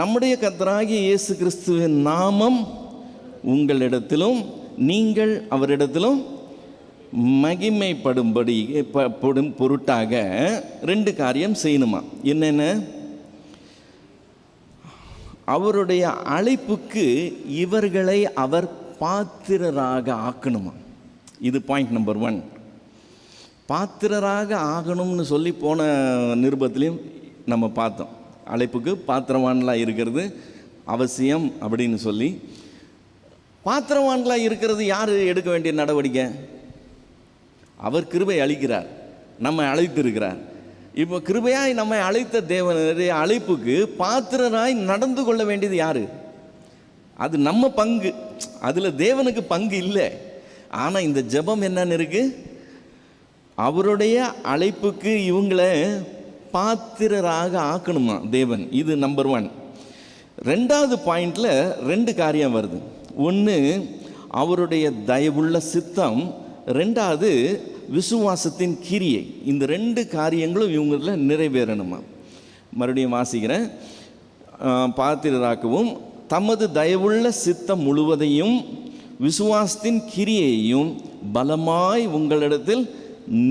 நம்முடைய கர்த்தராகிய இயேசு கிறிஸ்துவின் நாமம் உங்களிடத்திலும் நீங்கள் அவரிடத்திலும் மகிமைப்படும்படி பொருட்டாக 2 காரியம் செய்யணுமா. என்னென்ன? அவருடைய அழைப்புக்கு இவர்களை அவர் பாத்திரராக ஆக்கணுமா. இது பாயிண்ட் நம்பர் 1. பாத்திரராக ஆகணும்னு சொல்லி போன நிருபத்திலையும் நம்ம பார்த்தோம். அழைப்புக்கு பாத்திரவான்களாக இருக்கிறது அவசியம் அப்படின்னு சொல்லி. பாத்திரவான்களாக இருக்கிறது யார் எடுக்க வேண்டிய நடவடிக்கை? அவர் கிருபை அளிக்கிறார், நம்மை அழைத்திருக்கிறார். இப்போ கிருபையாய் நம்மை அழைத்த தேவனுடைய அழைப்புக்கு பாத்திரராய் நடந்து கொள்ள வேண்டியது யார்? அது நம்ம பங்கு. அதில் தேவனுக்கு பங்கு இல்லை. ஆனால் இந்த ஜெபம் என்னன்னு இருக்கு? அவருடைய அழைப்புக்கு இவங்களை பாத்திரராக ஆக்கணுமா தேவன். இது நம்பர் 1. 2வது பாயிண்டில் 2 காரியம் வருது. ஒன்று அவருடைய தயவுள்ள சித்தம், 2வது விசுவாசத்தின் கிரியை. இந்த 2 காரியங்களும் இவங்களில் நிறைவேறணுமா. மறுபடியும் வாசிக்கிறேன். பாத்திரராக்கவும் தமது தயவுள்ள சித்தம் முழுவதையும் விசுவாசத்தின் கிரியையும் பலமாய் உங்களிடத்தில்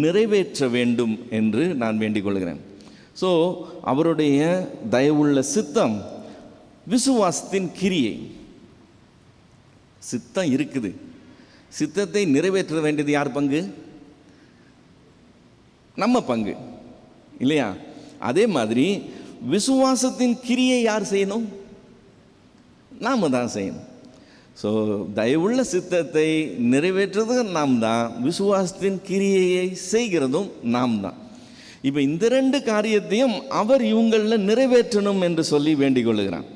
நிறைவேற்ற வேண்டும் என்று நான் வேண்டிக் கொள்கிறேன். ஸோ அவருடைய தயவுள்ள சித்தம், விசுவாசத்தின் கிரியை. சித்தம் இருக்குது, சித்தத்தை நிறைவேற்ற வேண்டியது யார் பங்கு? நம்ம பங்கு இல்லையா? அதே மாதிரி விசுவாசத்தின் கிரியை யார் செய்யணும்? நாம் தான் செய்யணும். ஸோ தயவுள்ள சித்தத்தை நிறைவேற்றுறது நாம் தான், விசுவாசத்தின் கிரியையை செய்கிறதும் நாம் தான். இப்போ இந்த 2 காரியத்தையும் அவர் இவங்களில் நிறைவேற்றணும் என்று சொல்லி வேண்டிக் கொள்ளுகிறான்.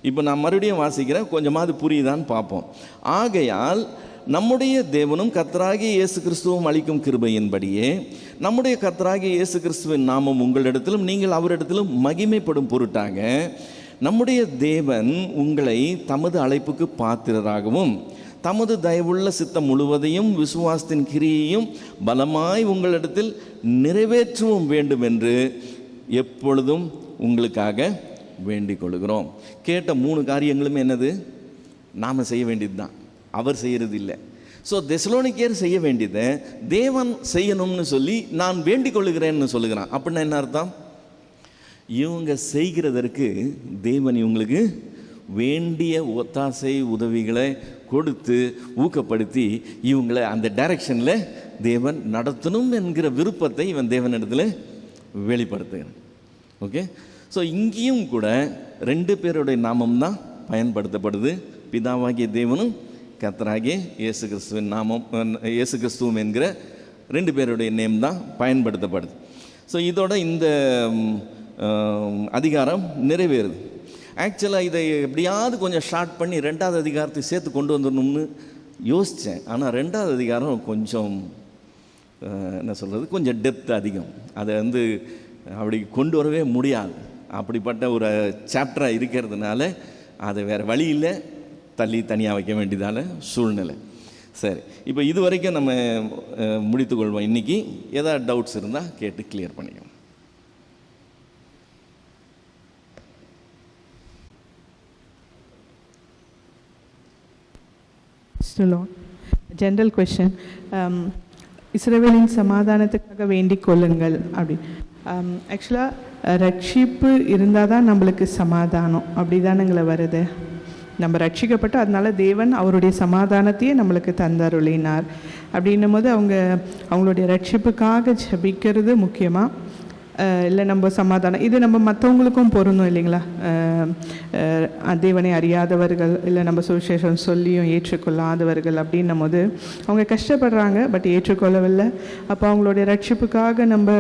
இப்போ நான் மறுபடியும் வாசிக்கிறேன், கொஞ்சமாவது புரியுதான்னு பார்ப்போம். ஆகையால் நம்முடைய தேவனும் கர்த்தராகிய இயேசு கிறிஸ்துவும் அளிக்கும் கிருபையின்படியே நம்முடைய கர்த்தராகிய இயேசு கிறிஸ்துவின் நாமம் உங்களிடத்திலும் நீங்கள் அவரிடத்திலும் மகிமைப்படும் பொருட்டாக நம்முடைய தேவன் உங்களை தமது அழைப்புக்கு பாத்திரராகவும் தமது தயவுள்ள சித்தம் முழுவதையும் விசுவாசத்தின் கிரியையும் பலமாய் உங்களிடத்தில் நிறைவேற்றவும் வேண்டும் என்று எப்பொழுதும் உங்களுக்காக வேண்டிக் கொள்கிறோம். கேட்ட 3 காரியங்களும் என்னது? நாம் செய்ய வேண்டியது தான், அவர் செய்கிறது இல்லை. ஸோ தெசலோனிக்கேயர் செய்ய வேண்டியதை தேவன் செய்யணும்னு சொல்லி நான் வேண்டிக் கொள்கிறேன்னு சொல்லுகிறான். அப்படின்னா என்ன அர்த்தம்? இவங்க செய்கிறதற்கு தேவன் இவங்களுக்கு வேண்டிய ஒத்தாசை உதவிகளை கொடுத்து ஊக்கப்படுத்தி இவங்களை அந்த டைரக்ஷனில் தேவன் நடத்தணும் என்கிற விருப்பத்தை இவன் தேவனிடத்தில் வெளிப்படுத்துகிறான். ஓகே, ஸோ இங்கேயும் கூட 2 பேருடைய நாமம் தான் பயன்படுத்தப்படுது. பிதாவாகிய தேவனும் கர்த்தராகிய இயேசு கிறிஸ்துவின் நாமம், இயேசு கிறிஸ்துவும் என்கிற 2 பேருடைய நேம் தான் பயன்படுத்தப்படுது. ஸோ இதோட இந்த அதிகாரம் நிறைவேறுது. ஆக்சுவலாக இதை எப்படியாவது கொஞ்சம் ஷார்ட் பண்ணி 2வது அதிகாரத்தை சேர்த்து கொண்டு வந்துடணும்னு யோசித்தேன். ஆனால் 2வது அதிகாரம் கொஞ்சம் என்ன சொல்கிறது, கொஞ்சம் டெப்த் அதிகம். அதை அப்படி கொண்டு வரவே முடியாது. அப்படிப்பட்ட ஒரு சாப்டராக இருக்கிறதுனால அதை வேறு வழி இல்லை, தனியாக வைக்க வேண்டியதான சூழ்நிலை. சரி, இப்போ இது வரைக்கும் நம்ம முடித்துக்கொள்வோம். இன்றைக்கி ஏதாவது டவுட்ஸ் இருந்தால் கேட்டு கிளியர் பண்ணிக்கோங்க. General question. இஸ்ரவேலின் சமாதானத்துக்காக வேண்டிக் கொள்ளுங்கள் அப்படி. ஆக்சுவலாக ரட்சிப்பு இருந்தால் தான் நம்மளுக்கு சமாதானம், அப்படி தானுங்களே வருது. நம்ம ரட்சிக்கப்பட்டு அதனால தேவன் அவருடைய சமாதானத்தையே நம்மளுக்கு தந்தருளினார். அப்படின்னும் போது அவங்களுடைய ரட்சிப்புக்காக ஜெபிக்கிறது முக்கியமாக இல்லை நம்ம சமாதானம். இது நம்ம மற்றவங்களுக்கும் பொருந்தும் இல்லைங்களா? தேவனை அறியாதவர்கள் இல்லை நம்ம சுவிசேஷம் சொல்லியும் ஏற்றுக்கொள்ளாதவர்கள் அப்படின்னும் போது அவங்க கஷ்டப்படுறாங்க, பட் ஏற்றுக்கொள்ளவில்லை. அப்போ அவங்களுடைய ரட்சிப்புக்காக நம்ம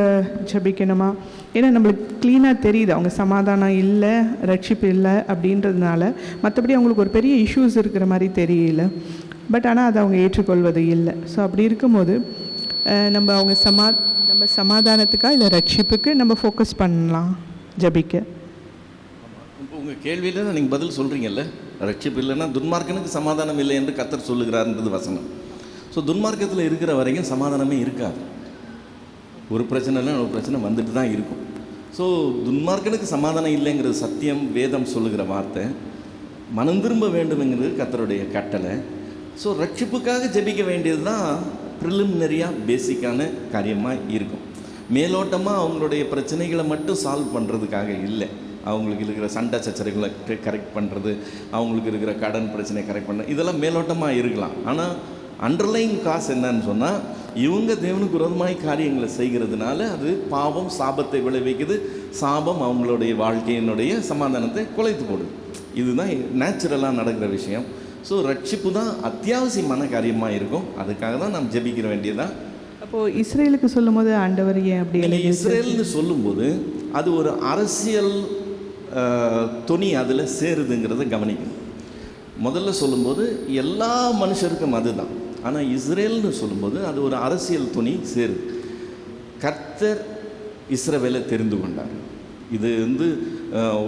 ஜெபிக்கணுமா? ஏன்னா நம்மளுக்கு க்ளீனாக தெரியுது அவங்க சமாதானம் இல்லை, ரட்சிப்பு இல்லை அப்படின்றதுனால. மற்றபடி அவங்களுக்கு ஒரு பெரிய இஷ்யூஸ் இருக்கிற மாதிரி தெரியல, பட் ஆனால் அதை அவங்க ஏற்றுக்கொள்வது இல்லை. ஸோ அப்படி இருக்கும்போது நம்ம சமாதானத்துக்காக இல்லை ரட்சிப்புக்கு நம்ம ஃபோக்கஸ் பண்ணலாம் ஜபிக்க. இப்போ உங்கள் கேள்வியில் நீங்கள் பதில் சொல்கிறீங்கல்ல, ரட்சிப்பு இல்லைன்னா துன்மார்க்கனுக்கு சமாதானம் இல்லை என்று கர்த்தர் சொல்லுகிறார்ன்றது வசனம். ஸோ துன்மார்க்கத்தில் இருக்கிற வரைக்கும் சமாதானமே இருக்காது. ஒரு பிரச்சனைனா ஒரு பிரச்சனை வந்துட்டு தான் இருக்கும். ஸோ துன்மார்க்கனுக்கு சமாதானம் இல்லைங்கிறது சத்தியம், வேதம் சொல்லுகிற வார்த்தை. மனம் திரும்ப வேண்டும்ங்கிறது கர்த்தருடைய கட்டளை. ஸோ ரட்சிப்புக்காக ஜெபிக்க வேண்டியது தான் ப்ரிலிமினரியாக பேசிக்கான காரியமாக இருக்கும். மேலோட்டமாக அவங்களுடைய பிரச்சனைகளை மட்டும் சால்வ் பண்ணுறதுக்காக இல்லை. அவங்களுக்கு இருக்கிற சண்டை சச்சரவுகளை கரெக்ட் பண்ணுறது, அவங்களுக்கு இருக்கிற கடன் பிரச்சனை கரெக்ட் பண்ணுறது, இதெல்லாம் மேலோட்டமாக இருக்கலாம். ஆனால் அண்டர்லைங் காசு என்னன்னு சொன்னால் இவங்க தேவனுக்கு விரோதமாக காரியங்களை செய்கிறதுனால அது பாவம் சாபத்தை விளைவிக்குது. சாபம் அவங்களுடைய வாழ்க்கையினுடைய சமாதானத்தை குலைத்து போடுது. இதுதான் நேச்சுரலாக நடக்கிற விஷயம். ஸோ ரட்சிப்பு தான் அத்தியாவசியமான காரியமாக இருக்கும். அதுக்காக தான் நாம் ஜெபிக்கிற வேண்டியதான். அப்போது இஸ்ரேலுக்கு சொல்லும் போது ஆண்டவர் ஏன் அப்படி? இஸ்ரேல்னு சொல்லும்போது அது ஒரு அரசியல் துணி அதில் சேருதுங்கிறத கவனிக்கணும். முதல்ல சொல்லும்போது எல்லா மனுஷருக்கும் அதுதான். ஆனால் இஸ்ரேல்னு சொல்லும்போது அது ஒரு அரசியல் துணி சேருது. கர்த்தர் இஸ்ரவேலை தெரிந்து கொண்டார். இது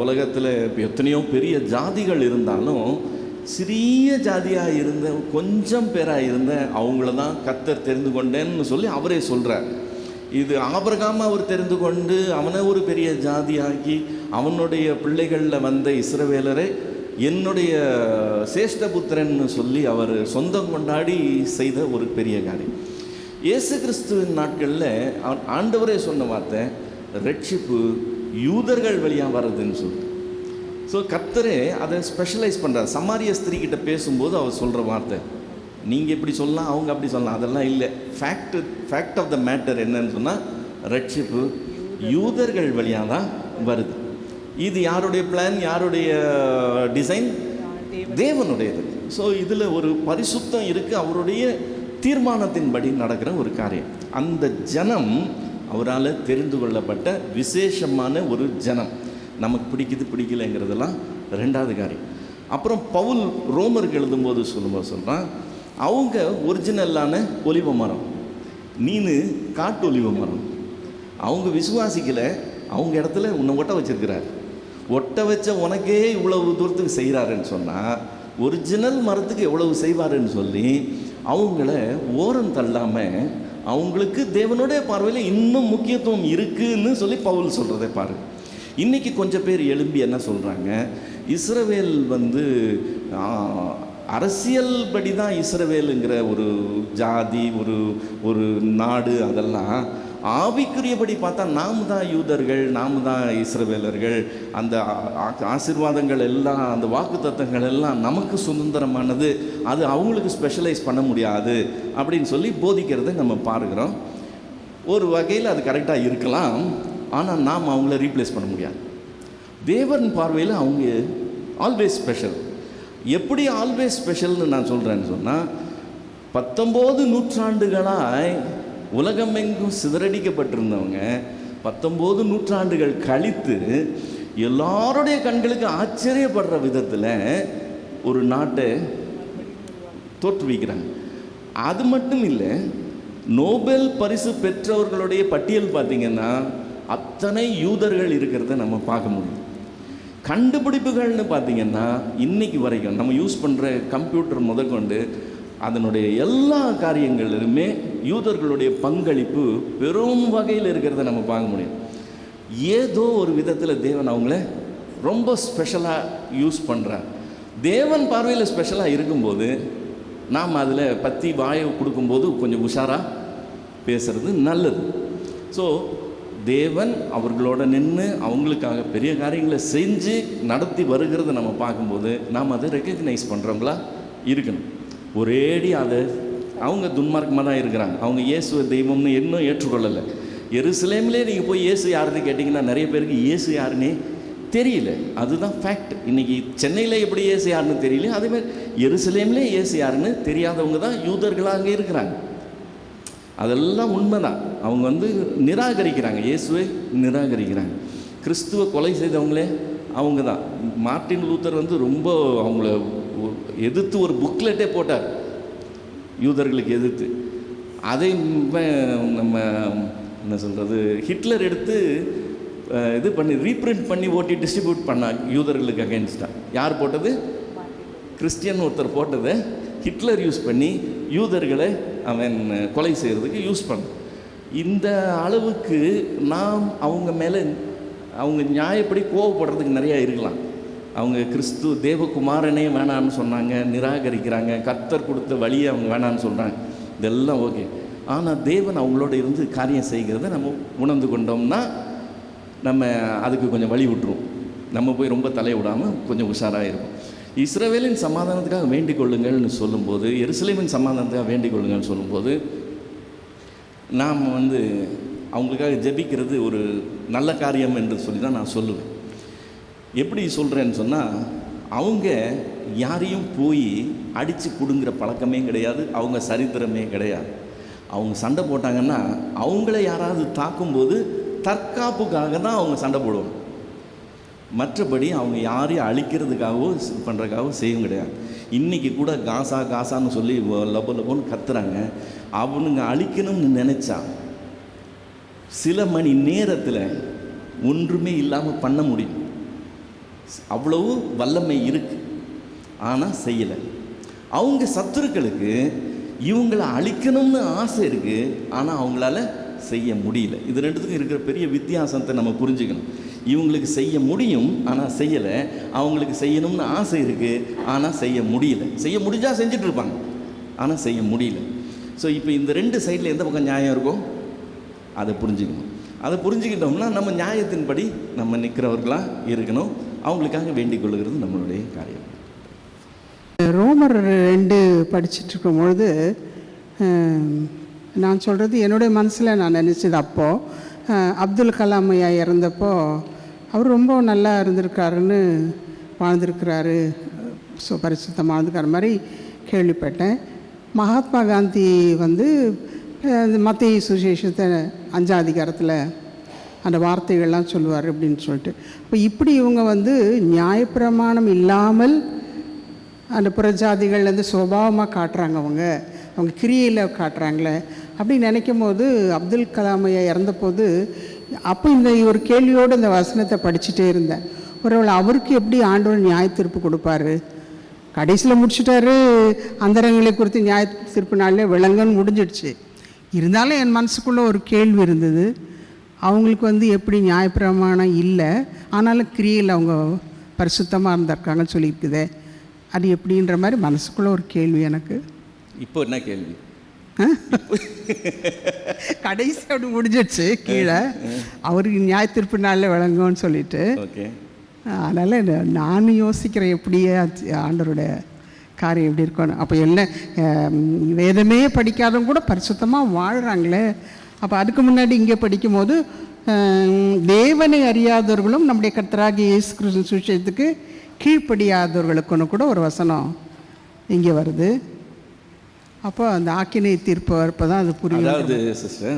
உலகத்தில் எத்தனையோ பெரிய ஜாதிகள் இருந்தாலும் சிறிய ஜாதியாக இருந்த கொஞ்சம் பேராக இருந்த அவங்கள தான் கர்த்தர் தெரிந்து கொண்டேன்னு சொல்லி அவரே சொல்கிறார். இது ஆபிரகாம் அவர் தெரிந்து கொண்டு அவனை ஒரு பெரிய ஜாதியாக்கி அவனுடைய பிள்ளைகளில் வந்த இஸ்ரவேலரை என்னுடைய சேஷ்டபுத்திரன்னு சொல்லி அவர் சொந்தம் கொண்டாடி செய்த ஒரு பெரிய காரியம். இயேசு கிறிஸ்துவின் நாட்களில் ஆண்டவரே சொன்ன வார்த்தை ரட்சிப்பு யூதர்கள் வழியாக வர்றதுன்னு சொல்லி. ஸோ கர்த்தரே அதை ஸ்பெஷலைஸ் பண்ணுறார். சமாரிய ஸ்திரீக்கிட்ட பேசும்போது அவர் சொல்கிற வார்த்தை, நீங்கள் இப்படி சொல்லலாம், அவங்க அப்படி சொல்லலாம், அதெல்லாம் இல்லை. ஃபேக்ட் ஆஃப் த மேட்டர் என்னன்னு சொன்னால் ரட்சிப்பு யூதர்கள் வழியாக தான் வருது. இது யாருடைய பிளான், யாருடைய டிசைன்? தேவனுடையது. ஸோ இதில் ஒரு பரிசுத்தம் இருக்குது. அவருடைய தீர்மானத்தின்படி நடக்கிற ஒரு காரியம். அந்த ஜனம் அவரால் தெரிந்து கொள்ளப்பட்ட விசேஷமான ஒரு ஜனம். நமக்கு பிடிக்குது பிடிக்கலைங்கிறதெல்லாம் ரெண்டாவது காரியம். அப்புறம் பவுல் ரோமருக்கு எழுதும்போது சொல்கிறான், அவங்க ஒரிஜினலான ஒலிவ மரம், நீனு காட்டு ஒலிவ மரம். அவங்க விசுவாசிக்கலை, அவங்க இடத்துல உன்னை ஒட்ட வச்சிருக்கிறார். ஒட்ட வச்ச உனக்கே இவ்வளவு தூரத்துக்கு செய்கிறாருன்னு சொன்னால் ஒரிஜினல் மரத்துக்கு எவ்வளவு செய்வாருன்னு சொல்லி அவங்கள ஓரம் தள்ளாமல் அவங்களுக்கு தேவனுடைய பார்வையில் இன்னும் முக்கியத்துவம் இருக்குன்னு சொல்லி பவுல் சொல்கிறதே பாருங்கள். இன்றைக்கி கொஞ்சம் பேர் எழும்பி என்ன சொல்கிறாங்க, இஸ்ரவேல் அரசியல் படி தான் இஸ்ரவேலுங்கிற ஒரு ஜாதி, ஒரு நாடு, அதெல்லாம் ஆவிக்குரியபடி பார்த்தா நாம் தான் யூதர்கள், நாம் தான் இஸ்ரவேலர்கள். அந்த ஆசீர்வாதங்கள் எல்லாம், அந்த வாக்குத்தத்தங்கள் எல்லாம் நமக்கு சுதந்திரமானது, அது அவங்களுக்கு ஸ்பெஷலைஸ் பண்ண முடியாது அப்படின்னு சொல்லி போதிக்கிறதை நம்ம பார்க்குறோம். ஒரு வகையில் அது கரெக்டாக இருக்கலாம். ஆனால் நாம் அவங்கள ரீப்ளேஸ் பண்ண முடியாது. தேவன் பார்வையில் அவங்க ஆல்வேஸ் ஸ்பெஷல். எப்படி ஆல்வேஸ் ஸ்பெஷல்னு நான் சொல்கிறேன்னு சொன்னால், 19 நூற்றாண்டுகளாய் உலகமெங்கும் சிதறடிக்கப்பட்டிருந்தவங்க 19 நூற்றாண்டுகள் கழித்து எல்லாருடைய கண்களுக்கு ஆச்சரியப்படுற விதத்தில் ஒரு நாட்டை தோற்றுவிக்கிறாங்க. அது மட்டும் இல்லை, நோபல் பரிசு பெற்றவர்களுடைய பட்டியல் பார்த்திங்கன்னா அத்தனை யூதர்கள் இருக்கிறத நம்ம பார்க்க முடியும். கண்டுபிடிப்புகள்னு பார்த்திங்கன்னா இன்றைக்கி வரைக்கும் நம்ம யூஸ் பண்ணுற கம்ப்யூட்டர் முதற்கொண்டு அதனுடைய எல்லா காரியங்களிலுமே யூதர்களுடைய பங்களிப்பு பெரும் வகையில் இருக்கிறத நம்ம பார்க்க முடியும். ஏதோ ஒரு விதத்தில் தேவன் அவங்கள ரொம்ப ஸ்பெஷலாக யூஸ் பண்ணுறார். தேவன் பார்வையில் ஸ்பெஷலாக இருக்கும்போது நாம் அதில் பற்றி வாயை கொடுக்கும்போது கொஞ்சம் உஷாராக பேசுறது நல்லது. ஸோ தேவன் அவர்களோட நின்று அவங்களுக்காக பெரிய காரியங்களை செஞ்சு நடத்தி வருகிறத நம்ம பார்க்கும்போது நாம் அதை ரெக்கக்னைஸ் பண்ணுறவங்களா இருக்கணும். ஒரேடி அதை அவங்க துன்மார்க்கமாக தான் இருக்கிறாங்க. அவங்க இயேசுவை தெய்வம்னு இன்னும் ஏற்றுக்கொள்ளலை. எருசலேம்லேயே நீங்கள் போய் இயேசு யாருன்னு கேட்டிங்கன்னா நிறைய பேருக்கு இயேசு யாருன்னே தெரியல. அதுதான் ஃபேக்ட். இன்றைக்கி சென்னையில் எப்படி இயேசு யாருன்னு தெரியல, அதேமாதிரி எருசலேம்லேயே இயேசு யாருன்னு தெரியாதவங்க தான் யூதர்களாக அங்கே இருக்கிறாங்க. அதெல்லாம் உண்மைதான். அவங்க நிராகரிக்கிறாங்க, இயேசுவை நிராகரிக்கிறாங்க. கிறிஸ்துவை கொலை செய்தவங்களே அவங்க தான். மார்ட்டின் லூத்தர் ரொம்ப அவங்கள எதிர்த்து ஒரு புக்லெட்டே போட்டார் யூதர்களுக்கு எதிர்த்து. அதை நம்ம என்ன சொல்கிறது, ஹிட்லர் எடுத்து இது பண்ணி ரீப்ரிண்ட் பண்ணி ஓட்டி டிஸ்ட்ரிபியூட் பண்ணாங்க யூதர்களுக்கு அகேன்ஸ்டாக. யார் போட்டது? கிறிஸ்டியன் ஒருத்தர் போட்டதை ஹிட்லர் யூஸ் பண்ணி யூதர்களை அவன் கொலை செய்கிறதுக்கு யூஸ் பண்ண. இந்த அளவுக்கு நாம் அவங்க மேலே அவங்க நியாயப்படி கோவப்படுறதுக்கு நிறையா இருக்கலாம். அவங்க கிறிஸ்து தேவகுமாரனே வேணான்னு சொன்னாங்க, நிராகரிக்கிறாங்க. கர்த்தர் கொடுத்த வழியை அவங்க வேணான்னு சொல்கிறாங்க. இதெல்லாம் ஓகே. ஆனால் தேவன் அவங்களோட இருந்து காரியம் செய்கிறத நம்ம உணர்ந்து கொண்டோம்னா நம்ம அதுக்கு கொஞ்சம் வழி விட்டுருவோம். நம்ம போய் ரொம்ப தலையை விடாமல் கொஞ்சம் உஷாராக இருக்கும். இஸ்ரவேலின் சமாதானத்துக்காக வேண்டிக் கொள்ளுங்கள்னு சொல்லும்போது, எருசலேமின் சமாதானத்துக்காக வேண்டிக் கொள்ளுங்கள்னு சொல்லும்போது நாம் அவங்களுக்காக ஜெபிக்கிறது ஒரு நல்ல காரியம் என்று சொல்லி தான் நான் சொல்லுவேன். எப்படி சொல்கிறேன்னு சொன்னால், அவங்க யாரையும் போய் அடித்து பிடுங்குற பழக்கமே கிடையாது, அவங்க சரித்திரமே கிடையாது. அவங்க சண்டை போட்டாங்கன்னா அவங்கள யாராவது தாக்கும்போது தற்காப்புக்காக தான் அவங்க சண்டை போடுவாங்க. மற்றபடி அவங்க யாரையும் அழிக்கிறதுக்காகவோ பண்ணுறதுக்காகவோ செய்யவும் கிடையாது. இன்றைக்கி கூட காசான்னு சொல்லி லபோன்னு கத்துறாங்க. அவனுங்க அழிக்கணும்னு நினச்சா சில மணி நேரத்தில் ஒன்றுமே இல்லாமல் பண்ண முடியும். அவ்வளவு வல்லமை இருக்குது. ஆனால் செய்யலை. அவங்க சத்துருக்களுக்கு இவங்களை அழிக்கணும்னு ஆசை இருக்குது, ஆனால் அவங்களால செய்ய முடியல. இது ரெண்டுத்துக்கும் இருக்கிற பெரிய வித்தியாசத்தை நம்ம புரிஞ்சுக்கணும். இவங்களுக்கு செய்ய முடியும், ஆனால் செய்யலை. அவங்களுக்கு செய்யணும்னு ஆசை இருக்குது, ஆனால் செய்ய முடியல. செய்ய முடிஞ்சால் செஞ்சிட்ருப்பாங்க, ஆனால் செய்ய முடியல. ஸோ இப்போ இந்த ரெண்டு சைடில் எந்த பக்கம் நியாயம் இருக்கும் அதை புரிஞ்சுக்கணும். அதை புரிஞ்சுக்கிட்டோம்னா நம்ம நியாயத்தின்படி நம்ம நிற்கிறவர்களாக இருக்கணும். அவங்களுக்காக வேண்டிக் கொள்ளுகிறது நம்மளுடைய காரியம். ரோமர் 2 படிச்சுட்டு இருக்கும்பொழுது நான் சொல்கிறது என்னுடைய மனசில் நான் நினச்சது, அப்போது அப்துல் கலாம் ஐயா இறந்தப்போ அவர் ரொம்ப நல்லா இருந்திருக்காருன்னு வாழ்ந்திருக்கிறாரு, பரிசுத்தமானதுக்கார மாதிரி கேள்விப்பட்டேன். மகாத்மா காந்தி மத்திய சுசேஷத்தை 5ஆம் அதிகாரத்தில் அந்த வார்த்தைகள்லாம் சொல்லுவார் அப்படின்னு சொல்லிட்டு. இப்போ இப்படி இவங்க நியாயப்பிரமாணம் இல்லாமல் அந்த புறஜாதிகள் சுபாவமாக காட்டுறாங்க, அவங்க கிரியையில் காட்டுறாங்களே அப்படின்னு நினைக்கும் போது, அப்துல் கலாம் ஐயா இறந்தபோது அப்போ இந்த ஒரு கேள்வியோடு இந்த வசனத்தை படிச்சுட்டே இருந்தேன். ஒருவேளை அவருக்கு எப்படி ஆண்டவர் நியாய தீர்ப்பு கொடுப்பாரு? கடைசியில் முடிச்சுட்டாரு, அந்தரங்களை குறித்து நியாய தீர்ப்பு நாளிலே விளங்கன்னு முடிஞ்சிடுச்சு. இருந்தாலும் என் மனசுக்குள்ளே ஒரு கேள்வி இருந்தது, அவங்களுக்கு எப்படி நியாயப்பிரமாணம் இல்லை, ஆனாலும் கிரியையில் அவங்க பரிசுத்தமாக இருந்திருக்காங்கன்னு சொல்லியிருக்குதே, அது எப்படின்ற மாதிரி மனசுக்குள்ளே ஒரு கேள்வி எனக்கு. இப்போ என்ன கேள்வி? கடைசி அப்படி முடிஞ்சிடுச்சு, கீழே அவருக்கு நியாய தீர்ப்பு நாளில் விளங்கும்னு சொல்லிட்டு. ஓகே. அதனால் நானும் யோசிக்கிறேன் எப்படியே ஆண்டவருடைய காரியம் எப்படி இருக்கணும். அப்போ என்ன வேதமே படிக்காதவங்க கூட பரிசுத்தமாக வாழ்கிறாங்களே. அப்போ அதுக்கு முன்னாடி இங்கே படிக்கும்போது தேவனை அறியாதவர்களும் நம்முடைய கர்த்தராகிய இயேசு கிறிஸ்து சுவிசேஷத்துக்கு கீழ்ப்படியாதவர்களுக்குன்னு கூட ஒரு வசனம் இங்கே வருது. அப்போ அந்த ஆக்கினை தீர்ப்பு வரப்போ தான் அது புரியும். அதாவது சிஸ்டர்,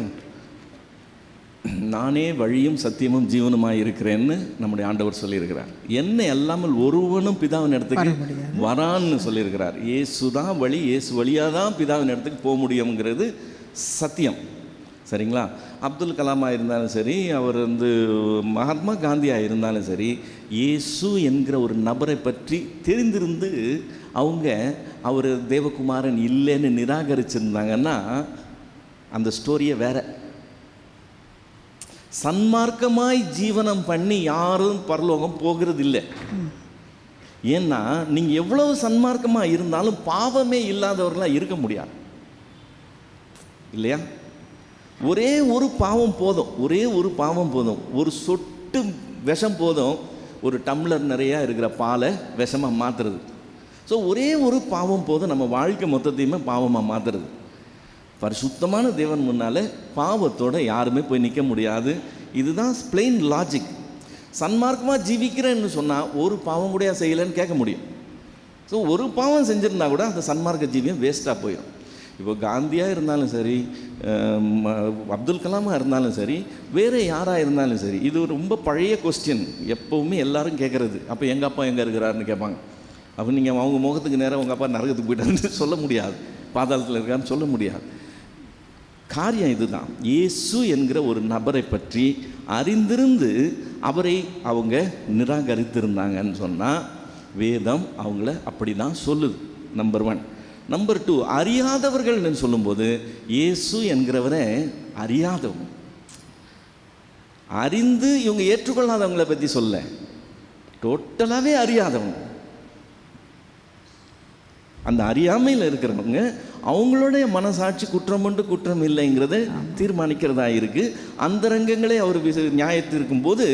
நானே வழியும் சத்தியமும் ஜீவனுமாய் இருக்கிறேன்னு நம்முடைய ஆண்டவர் சொல்லியிருக்கிறார். என்னை அல்லாமல் ஒருவனும் பிதாவின் இடத்துக்கு வரான்னு சொல்லியிருக்கிறார். இயேசு தான் வழி, இயேசு வழியாக தான் பிதாவின் இடத்துக்கு போக முடியுங்கிறது சத்தியம். சரிங்களா? அப்துல் கலாமாக இருந்தாலும் சரி, அவர் மகாத்மா காந்தியாக இருந்தாலும் சரி, இயேசு என்கிற ஒரு நபரை பற்றி தெரிந்திருந்து அவங்க அவர் தேவகுமாரன் இல்லைன்னு நிராகரிச்சிருந்தாங்கன்னா அந்த ஸ்டோரியை வேற. சன்மார்க்கமாய் ஜீவனம் பண்ணி யாரும் பரலோகம் போகிறது இல்லை. ஏன்னா நீங்கள் எவ்வளவு சன்மார்க்கமாக இருந்தாலும் பாவமே இல்லாதவர்களாக இருக்க முடியாது இல்லையா? ஒரே ஒரு பாவம் போதும், ஒரே ஒரு பாவம் போதும், ஒரு சொட்டு விஷம் போதும் ஒரு டம்ளர் நிறையா இருக்கிற பாலை விஷமாக மாற்றுறது. ஸோ ஒரே ஒரு பாவம் போதும் நம்ம வாழ்க்கை மொத்தத்தையுமே பாவமாக மாற்றுறது. பரிசுத்தமான தேவன் முன்னால் பாவத்தோடு யாருமே போய் நிற்க முடியாது. இதுதான் பிளெயின் லாஜிக். சன்மார்க்கமாக ஜீவிக்கிறேன்னு சொன்னால் ஒரு பாவம் கூட செய்யலைன்னு கேட்க முடியும். ஸோ ஒரு பாவம் செஞ்சுருந்தா கூட அந்த சன்மார்க்க ஜீவியம் வேஸ்ட்டாக போயிடும். இப்போ காந்தியாக இருந்தாலும் சரி, அப்துல் கலாமாக இருந்தாலும் சரி, வேறு யாராக இருந்தாலும் சரி, இது ரொம்ப பழைய கொஸ்டின், எப்போவுமே எல்லாரும் கேட்குறது. அப்போ எங்கள் அப்பா எங்கே இருக்கிறாருன்னு கேட்பாங்க. அப்போ நீங்கள் அவங்க முகத்துக்கு நேரம் உங்கள் அப்பா நரகத்துக்கு போயிட்டாருன்னு சொல்ல முடியாது, பாதாளத்தில் இருக்காருன்னு சொல்ல முடியாது. காரியம் இதுதான். இயேசு என்கிற ஒரு நபரை பற்றி அறிந்திருந்து அவரை அவங்க நிராகரித்திருந்தாங்கன்னு சொன்னால் வேதம் அவங்கள அப்படி தான் சொல்லுது. நம்பர் 1. நம்பர் 2, அறியாதவர்கள்னு சொல்லும்போது இயேசு என்கிறவரை அறியாதவங்க, அறிந்து இவங்க ஏற்றுக்கொள்ளாதவங்களை பற்றி சொல்ல, டோட்டலாகவே அறியாதவங்க. அந்த அறியாமையில் இருக்கிறவங்க அவங்களுடைய மனசாட்சி குற்றம் உண்டு குற்றம் இல்லைங்கிறத தீர்மானிக்கிறதா இருக்குது. அந்த ரங்கங்களே அவர் நியாயத்திருக்கும் போது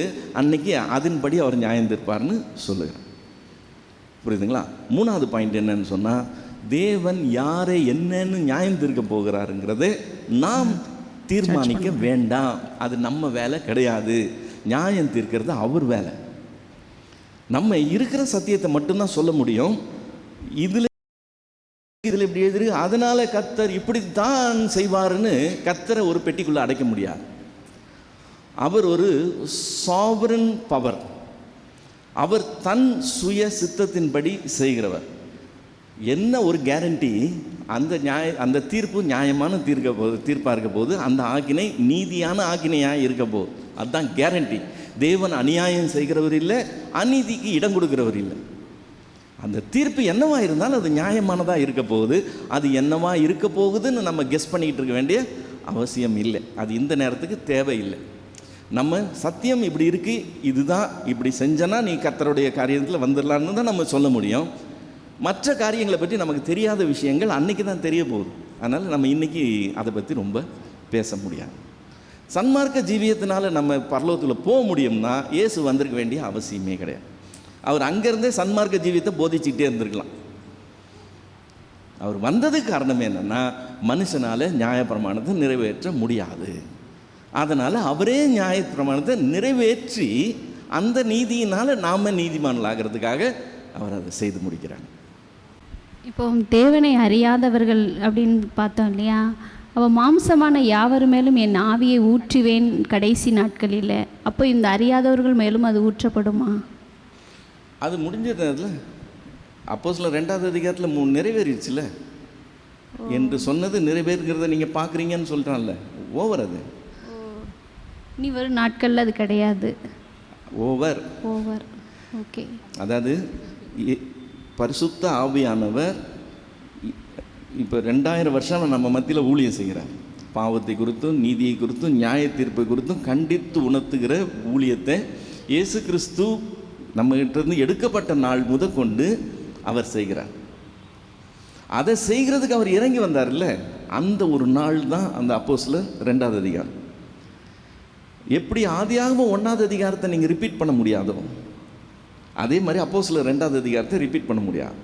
அன்னைக்கு அதன்படி அவர் நியாயம் தீர்ப்பார்னு சொல்லுகிறார். புரியுதுங்களா? 3வது பாயிண்ட் என்னன்னு சொன்னால், தேவன் யாரை என்னன்னு நியாயம் தீர்க்க போகிறாருங்கிறத நாம் தீர்மானிக்க வேண்டாம். அது நம்ம வேலை கிடையாது. நியாயம் தீர்க்கிறது அவர் வேலை. நம்ம இருக்கிற சத்தியத்தை மட்டும்தான் சொல்ல முடியும். இதில் இப்படி எழுதிருக்கு, அதனால கர்த்தர் இப்படித்தான் செய்வாருன்னு கர்த்தரை ஒரு பெட்டிக்குள்ளே அடைக்க முடியாது. அவர் ஒரு சாவரன் பவர். அவர் தன் சுய சித்தத்தின்படி செய்கிறவர். என்ன ஒரு கேரண்டி? அந்த தீர்ப்பு நியாயமான தீர்ப்பாக இருக்க போது, அந்த ஆக்கினை நீதியான ஆக்கினையாக இருக்க போகுது. அதுதான் கேரண்டி. தேவன் அநியாயம் செய்கிறவர் இல்லை, அநீதிக்கு இடம் கொடுக்கிறவர் இல்லை. அந்த தீர்ப்பு என்னவா இருந்தாலும் அது நியாயமானதாக இருக்க போகுது. அது என்னவா இருக்க போகுதுன்னு நம்ம கெஸ் பண்ணிக்கிட்டு இருக்க வேண்டிய அவசியம் இல்லை. அது இந்த நேரத்துக்கு தேவையில்லை. நம்ம சத்தியம் இப்படி இருக்குது, இதுதான், இப்படி செஞ்சனா நீ கர்த்தருடைய காரியத்தில் வந்துடலான்னு தான் நம்ம சொல்ல முடியும். மற்ற காரியங்களை பற்றி நமக்கு தெரியாத விஷயங்கள் அன்றைக்கி தான் தெரிய போகுது. அதனால் நம்ம இன்றைக்கி அதை பற்றி ரொம்ப பேச முடியாது. சன்மார்க்க ஜீவியத்தினால நம்ம பரலோகத்தில் போக முடியும்னா இயேசு வந்திருக்க வேண்டிய அவசியமே கிடையாது. அவர் அங்கேருந்தே சன்மார்க்க ஜீவியத்தை போதிச்சுக்கிட்டே இருந்திருக்கலாம். அவர் வந்ததுக்கு காரணம் என்னென்னா, மனுஷனால் நியாயப்பிரமாணத்தை நிறைவேற்ற முடியாது. அதனால் அவரே நியாயப்பிரமாணத்தை நிறைவேற்றி அந்த நீதியினால் நாம் நீதிமான்களாகிறதுக்காக அவர் அதை செய்து முடிக்கிறார். இப்போ தேவனை அறியாதவர்கள் அப்படின்னு பார்த்தோம் இல்லையா? அவள் மாம்சமான யாவர் மேலும் என் ஆவியை ஊற்றுவேன் கடைசி நாட்களில். அப்போ இந்த அறியாதவர்கள் மேலும் அது ஊற்றப்படுமா? அது முடிஞ்ச நேரத்தில் அப்போஸ்தலர் 2வது அதிகாரத்தில் நிறைவேறிடுச்சுல என்று சொன்னது நிறைவேறுகிறத நீங்கள் பார்க்குறீங்கன்னு சொல்கிறான்ல. ஓவர். அது நீ வரும் நாட்களில் அது கிடையாது. ஓவர். ஓகே. அதாவது பரிசுத்த ஆவியானவர் இப்போ 2000 வருஷம் நம்ம மத்தியில் ஊழியம் செய்கிறார். பாவத்தை குறித்தும் நீதியை குறித்தும் நியாய தீர்ப்பை குறித்தும் கண்டித்து உணர்த்துகிற ஊழியத்தை இயேசு கிறிஸ்து நம்மகிட்டேருந்து எடுக்கப்பட்ட நாள் முதற்கொண்டு அவர் செய்கிறார். அதை செய்கிறதுக்கு அவர் இறங்கி வந்தார்ல, அந்த ஒரு நாள் தான் அந்த அப்போஸ்தலர் 2வது அதிகாரம். எப்படி ஆதியாகமம் 1வது அதிகாரத்தை நீங்கள் ரிப்பீட் பண்ண முடியாதோ, அதே மாதிரி அப்போஸ்தலர் 2வது அதிகாரத்தை ரிப்பீட் பண்ண முடியாது.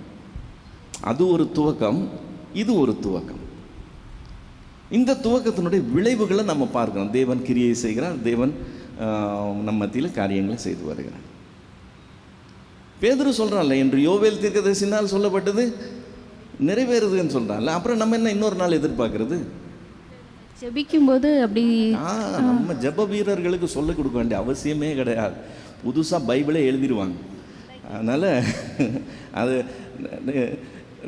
அது ஒரு துவக்கம், இது ஒரு துவக்கம். இந்த துவக்கத்தினுடைய விளைவுகளை நம்ம பார்க்கணும். தேவன் கிரியை செய்கிறார், தேவன் நம்ம மத்தியில் காரியங்களை செய்து வருகிறார். பேதுரு சொல்கிறான்ல, என்று யோவேல் தீர்க்கதரிசினால் சொல்லப்பட்டது நிறைவேறுதுன்னு சொல்கிறான்ல, அப்புறம் நம்ம என்ன இன்னொரு நாள் எதிர்பார்க்கறது? ஜெபிக்கும்போது அப்படி நம்ம ஜெப வீரர்களுக்கு சொல்லிக் கொடுக்க வேண்டிய அவசியமே கிடையாது. புதுசாக பைபிளே எழுதிடுவாங்க. அதனால் அது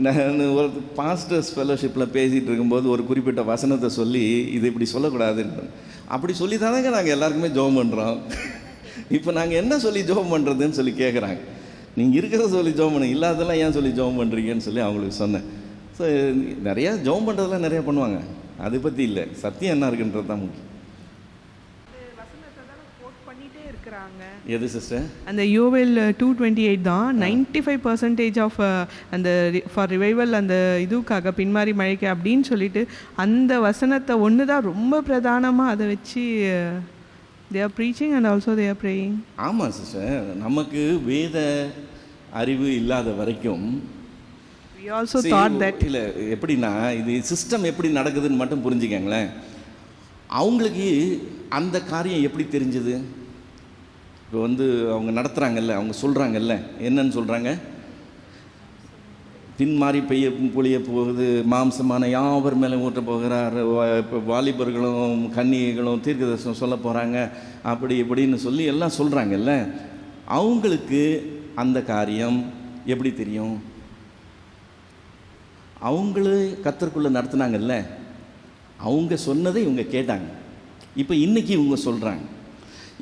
நான் ஒரு பாஸ்டர்ஸ் ஃபெலோஷிப்பில் பேசிகிட்டு இருக்கும்போது ஒரு குறிப்பிட்ட வசனத்தை சொல்லி இது இப்படி சொல்லக்கூடாதுன்னு அப்படி சொல்லி தானேங்க நாங்கள் எல்லாருக்குமே ஜெபம் பண்ணுறோம். இப்போ நாங்கள் என்ன சொல்லி ஜெபம் பண்ணுறதுன்னு சொல்லி கேட்குறாங்க. நீங்கள் இருக்கிறத சொல்லி ஜெபம் பண்ணுங்க, இல்லாதெல்லாம் ஏன் சொல்லி ஜெபம் பண்ணுறீங்கன்னு சொல்லி அவங்களுக்கு சொன்னேன். ஸோ நிறையா ஜெபம் பண்ணுறதெல்லாம் நிறையா பண்ணுவாங்க, அதை பற்றி இல்லை, சத்தியம் என்ன இருக்குன்றது தான் முக்கியம். வசனத்தை தானே கோட் பண்ணிகிட்டே இருக்கிறாங்க. எது சிஸ்டர்? அந்த யோவேல் 2:28 தான் 95% ஆஃப் அந்த ஃபார் ரிவைவல் அந்த இதுக்காக பின்மாறி மழைக்கு அப்படின்னு சொல்லிட்டு அந்த வசனத்தை ஒன்று தான் ரொம்ப பிரதானமாக அதை வச்சு they are preaching and also they are praying. ஆமாம் சிஸ்டர், நமக்கு வேத அறிவு இல்லாத வரைக்கும் we also thought that இல்லை எப்படின்னா இது சிஸ்டம் எப்படி நடக்குதுன்னு மட்டும் புரிஞ்சுக்கங்களேன். அவங்களுக்கு அந்த காரியம் எப்படி தெரிஞ்சது? இப்போ வந்து அவங்க நடத்துகிறாங்கல்ல, அவங்க சொல்கிறாங்கல்ல, என்னன்னு சொல்கிறாங்க? பின்மாறி பொழிய போகுது, மாம்சமான யாவர் மேலே ஊற்ற போகிறார், இப்போ வாலிபர்களும் கன்னிகைகளும் தீர்க்கதரிசனம் சொல்ல போகிறாங்க, அப்படி இப்படின்னு சொல்லி எல்லாம் சொல்கிறாங்கல்ல. அவங்களுக்கு அந்த காரியம் எப்படி தெரியும்? அவங்களே கர்த்தருக்குள்ளே நடத்துனாங்கல்ல, அவங்க சொன்னதை இவங்க கேட்டாங்க. இப்போ இன்றைக்கி இவங்க சொல்கிறாங்க.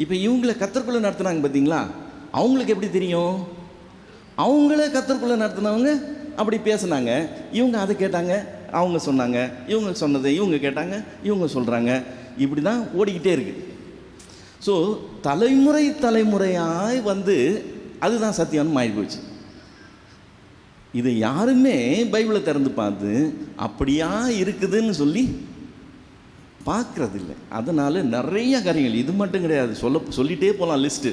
இப்போ இவங்களை கர்த்தருக்குள்ளே நடத்துனாங்க பார்த்தீங்களா, அவங்களுக்கு எப்படி தெரியும்? அவங்களே கர்த்தருக்குள்ளே நடத்துனவங்க அப்படி பேசுனாங்க, இவங்க அதை கேட்டாங்க, அவங்க சொன்னாங்க, இவங்க சொன்னதை இவங்க கேட்டாங்க, இவங்க சொல்கிறாங்க. இப்படி தான் ஓடிக்கிட்டே இருக்குது. ஸோ தலைமுறை தலைமுறையாய் வந்து அதுதான் சத்தியம்னு மாறி போச்சு. இதை யாருமே பைபிளை திறந்து பார்த்து அப்படியா இருக்குதுன்னு சொல்லி பார்க்கறதில்ல. அதனால் நிறைய காரியங்கள், இது மட்டும் கிடையாது, சொல்லிகிட்டே போகலாம் லிஸ்ட்டு,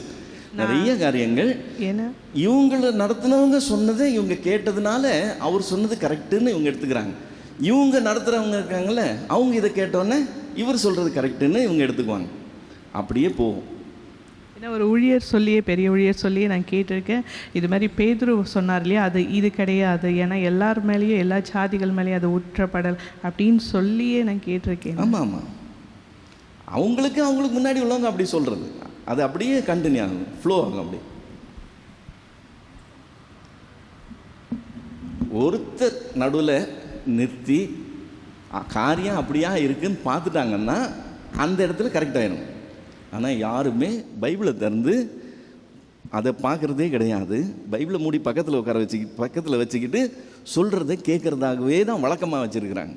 நிறைய காரியங்கள். ஏன்னா இவங்களை நடத்துனவங்க சொன்னதை இவங்க கேட்டதுனால அவர் சொன்னது கரெக்டுன்னு இவங்க எடுத்துக்கிறாங்க. இவங்க நடத்துகிறவங்க இருக்காங்களே, அவங்க இதை கேட்டோன்னே இவர் சொல்கிறது கரெக்டுன்னு இவங்க எடுத்துக்குவாங்க. அப்படியே போகும். ஏன்னா ஒரு ஊழியர் சொல்லியே, பெரிய ஊழியர் சொல்லியே நான் கேட்டிருக்கேன், இது மாதிரி பேதுரு சொன்னார் இல்லையா, அது இது கிடையாது, ஏன்னா எல்லார் மேலேயும் எல்லா சாதிகள் மேலேயும் அது ஊற்றப்படல் அப்படின்னு சொல்லியே நான் கேட்டிருக்கேன். ஆமாம் ஆமாம், அவங்களுக்கு முன்னாடி உள்ளவங்க அப்படி சொல்கிறது, அது அப்படியே கண்டினியூ ஆகும், ஃப்ளோ ஆகும். அப்படி ஒருத்தர் நடுவில் நிறுத்தி காரியம் அப்படியா இருக்குன்னு பார்த்துட்டாங்கன்னா அந்த இடத்துல கரெக்டாகிடும். ஆனால் யாருமே பைபிளை திறந்து அதை பார்க்குறதே கிடையாது. பைபிளை மூடி பக்கத்தில் வச்சுக்கிட்டு சொல்கிறத கேட்குறதாகவே தான் வழக்கமாக வச்சுருக்கிறாங்க.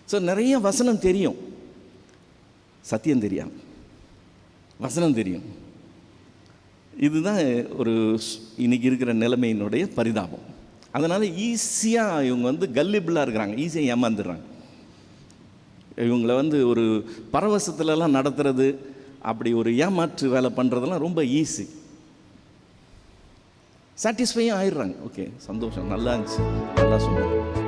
ஸோ நிறைய வசனம் தெரியும், சத்தியம் தெரியாது, வசனம் தெரியும். இதுதான் ஒரு இன்னைக்கு இருக்கிற நிலைமையினுடைய பரிதாபம். அதனால் ஈஸியாக இவங்க வந்து கல்லிபிளாக இருக்கிறாங்க, ஈஸியாக ஏமாந்துடுறாங்க. இவங்களை வந்து ஒரு பரவசத்துலலாம் நடத்துறது, அப்படி ஒரு ஏமாற்று வேலை பண்ணுறதெல்லாம் ரொம்ப ஈஸி. சாட்டிஸ்ஃபையும் ஆயிடுறாங்க. ஓகே, சந்தோஷம், நல்லா இருந்துச்சு, நல்லா சொன்னாங்க.